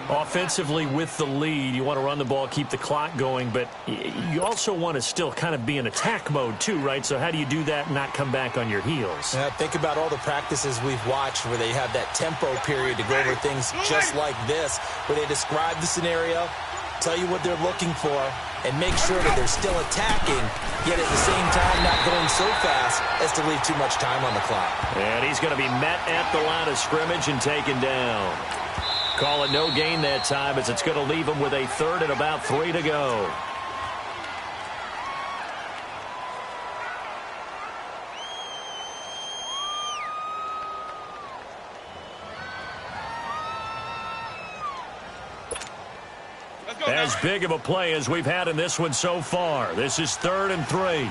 Offensively with the lead, you want to run the ball, keep the clock going, but you also want to still kind of be in attack mode too, right? So how do you do that and not come back on your heels? Yeah, think about all the practices we've watched where they have that tempo period to go over things just like this, where they describe the scenario, tell you what they're looking for, and make sure that they're still attacking, yet at the same time not going so fast as to leave too much time on the clock. And he's going to be met at the line of scrimmage and taken down. Call it no gain that time as it's going to leave him with a 3rd and about 3 to go. as big of a play as we've had in this one so far. This is 3rd and 3. Ready.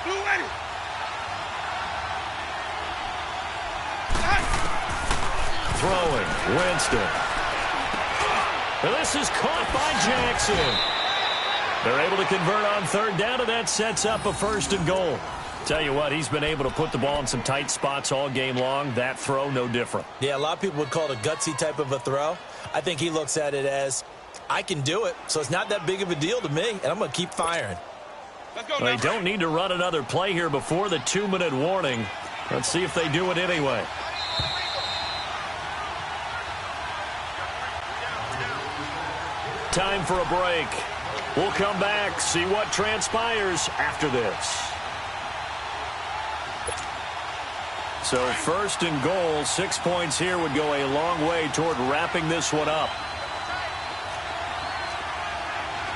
Blue ready. Throwing, Winston. And this is caught by Jackson. They're able to convert on 3rd down, and that sets up a 1st and goal. Tell you what, he's been able to put the ball in some tight spots all game long. That throw, no different. Yeah, a lot of people would call it a gutsy type of a throw. I think he looks at it as, I can do it, so it's not that big of a deal to me, and I'm going to keep firing. Let's go. They don't need to run another play here before the 2-minute warning. Let's see if they do it anyway. Time for a break. We'll come back, see what transpires after this. So 1st and goal, 6 points here would go a long way toward wrapping this one up.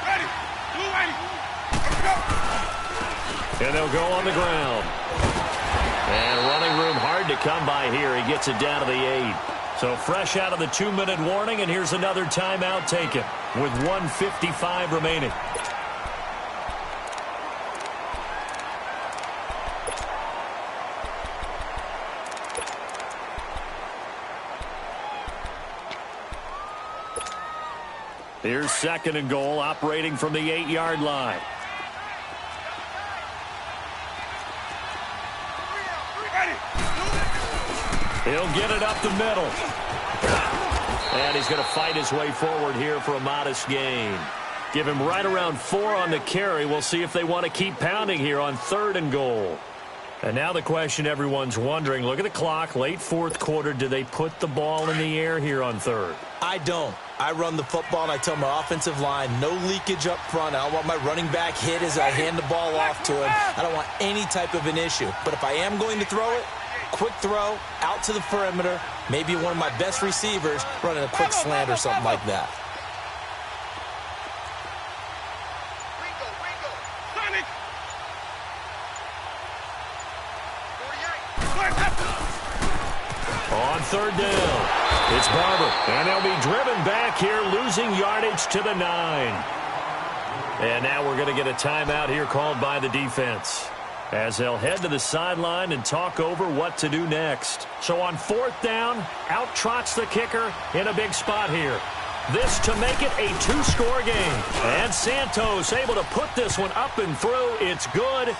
Ready. Blue ready. Let's go. And they'll go on the ground. And running room hard to come by here. He gets it down to the 8. So fresh out of the 2-minute warning, and here's another timeout taken with 1:55 remaining. Here's 2nd and goal, operating from the 8-yard line. Ready. He'll get it up the middle. And he's going to fight his way forward here for a modest gain. Give him right around 4 on the carry. We'll see if they want to keep pounding here on 3rd and goal. And now the question everyone's wondering, look at the clock, late 4th quarter. Do they put the ball in the air here on 3rd? I don't. I run the football, and I tell my offensive line, no leakage up front. I don't want my running back hit as I hand the ball off to him. I don't want any type of an issue. But if I am going to throw it, quick throw, out to the perimeter, maybe one of my best receivers running a quick slant or something like that. On 3rd down, it's Barber, and they'll be driven back here, losing yardage to the 9. And now we're going to get a timeout here called by the defense, as they'll head to the sideline and talk over what to do next. So on 4th down, out trots the kicker in a big spot here. This to make it a 2-score game. And Santos able to put this one up and through. It's good.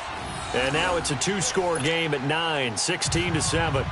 And now it's a 2-score game at 9, 16-7.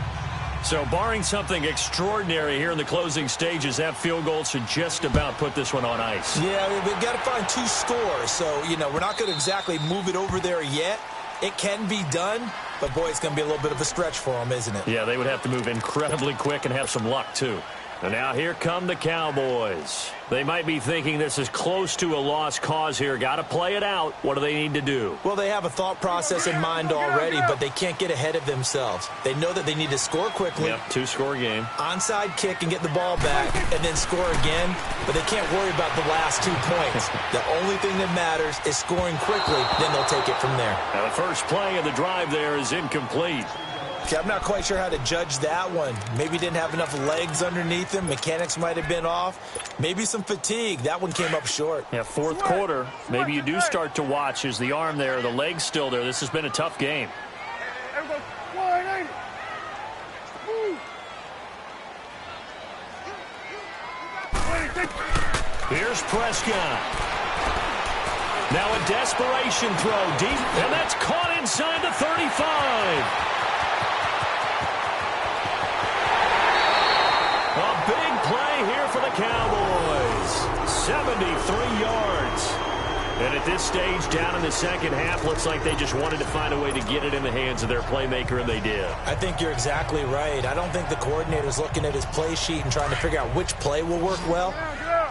So barring something extraordinary here in the closing stages, that field goal should just about put this one on ice. Yeah, we've got to find 2 scores. So, you know, we're not going to exactly move it over there yet. It can be done, but, boy, it's going to be a little bit of a stretch for them, isn't it? Yeah, they would have to move incredibly quick and have some luck, too. And now here come the Cowboys. They might be thinking this is close to a lost cause here. Got to play it out. What do they need to do? Well, they have a thought process in mind already, but they can't get ahead of themselves. They know that they need to score quickly. Yep, 2-score game. Onside kick and get the ball back and then score again, but they can't worry about the last 2 points. The only thing that matters is scoring quickly, then they'll take it from there. Now the first play of the drive there is incomplete. Okay, I'm not quite sure how to judge that one. Maybe didn't have enough legs underneath him. Mechanics might have been off. Maybe some fatigue. That one came up short. Yeah, 4th quarter. Maybe you do start to watch. Is the arm there, the leg's still there? This has been a tough game. Everybody, 180. Here's Prescott. Now a desperation throw deep, and that's caught inside the 35. A big play here for the Cowboys. 73 yards. And at this stage, down in the second half, looks like they just wanted to find a way to get it in the hands of their playmaker, and they did. I think you're exactly right. I don't think the coordinator's looking at his play sheet and trying to figure out which play will work well.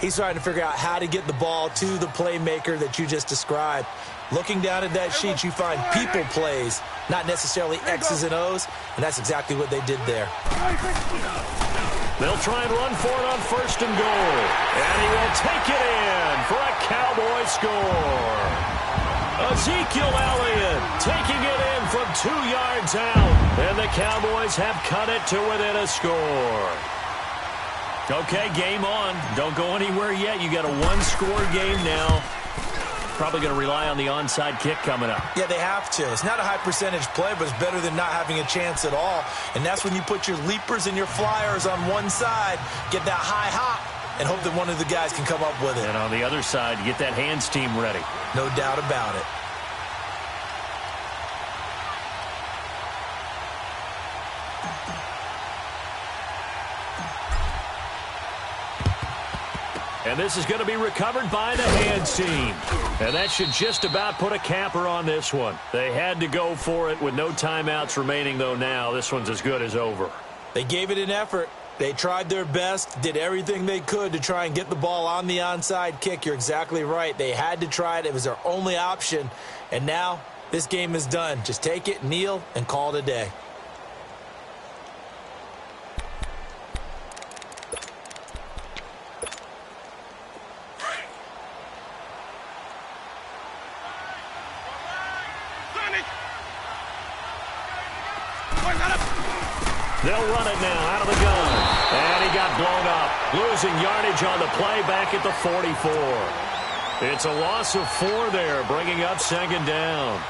He's trying to figure out how to get the ball to the playmaker that you just described. Looking down at that sheet, you find people plays, not necessarily X's and O's, and that's exactly what they did there. They'll try and run for it on 1st and goal. And he will take it in for a Cowboy score. Ezekiel Elliott taking it in from 2 yards out. And the Cowboys have cut it to within a score. Okay, game on. Don't go anywhere yet. You got a one-score game now. Probably going to rely on the onside kick coming up. Yeah, they have to. It's not a high-percentage play, but it's better than not having a chance at all. And that's when you put your leapers and your flyers on one side, get that high hop, and hope that one of the guys can come up with it. And on the other side, get that hands team ready. No doubt about it. And this is going to be recovered by the hands team. And that should just about put a capper on this one. They had to go for it with no timeouts remaining, though now. This one's as good as over. They gave it an effort. They tried their best, did everything they could to try and get the ball on the onside kick. You're exactly right. They had to try it. It was their only option. And now this game is done. Just take it, kneel, and call it a day. They'll run it now out of the gun. And he got blown up. Losing yardage on the play back at the 44. It's a loss of 4 there, bringing up second down.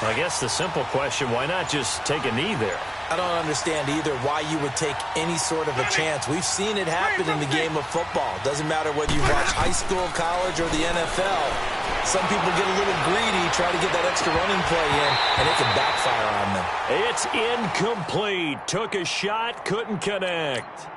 I guess the simple question, why not just take a knee there? I don't understand either why you would take any sort of a chance. We've seen it happen in the game of football. Doesn't matter whether you watch high school, college, or the NFL. Some people get a little greedy, try to get that extra running play in, and it can backfire on them. It's incomplete. Took a shot, couldn't connect.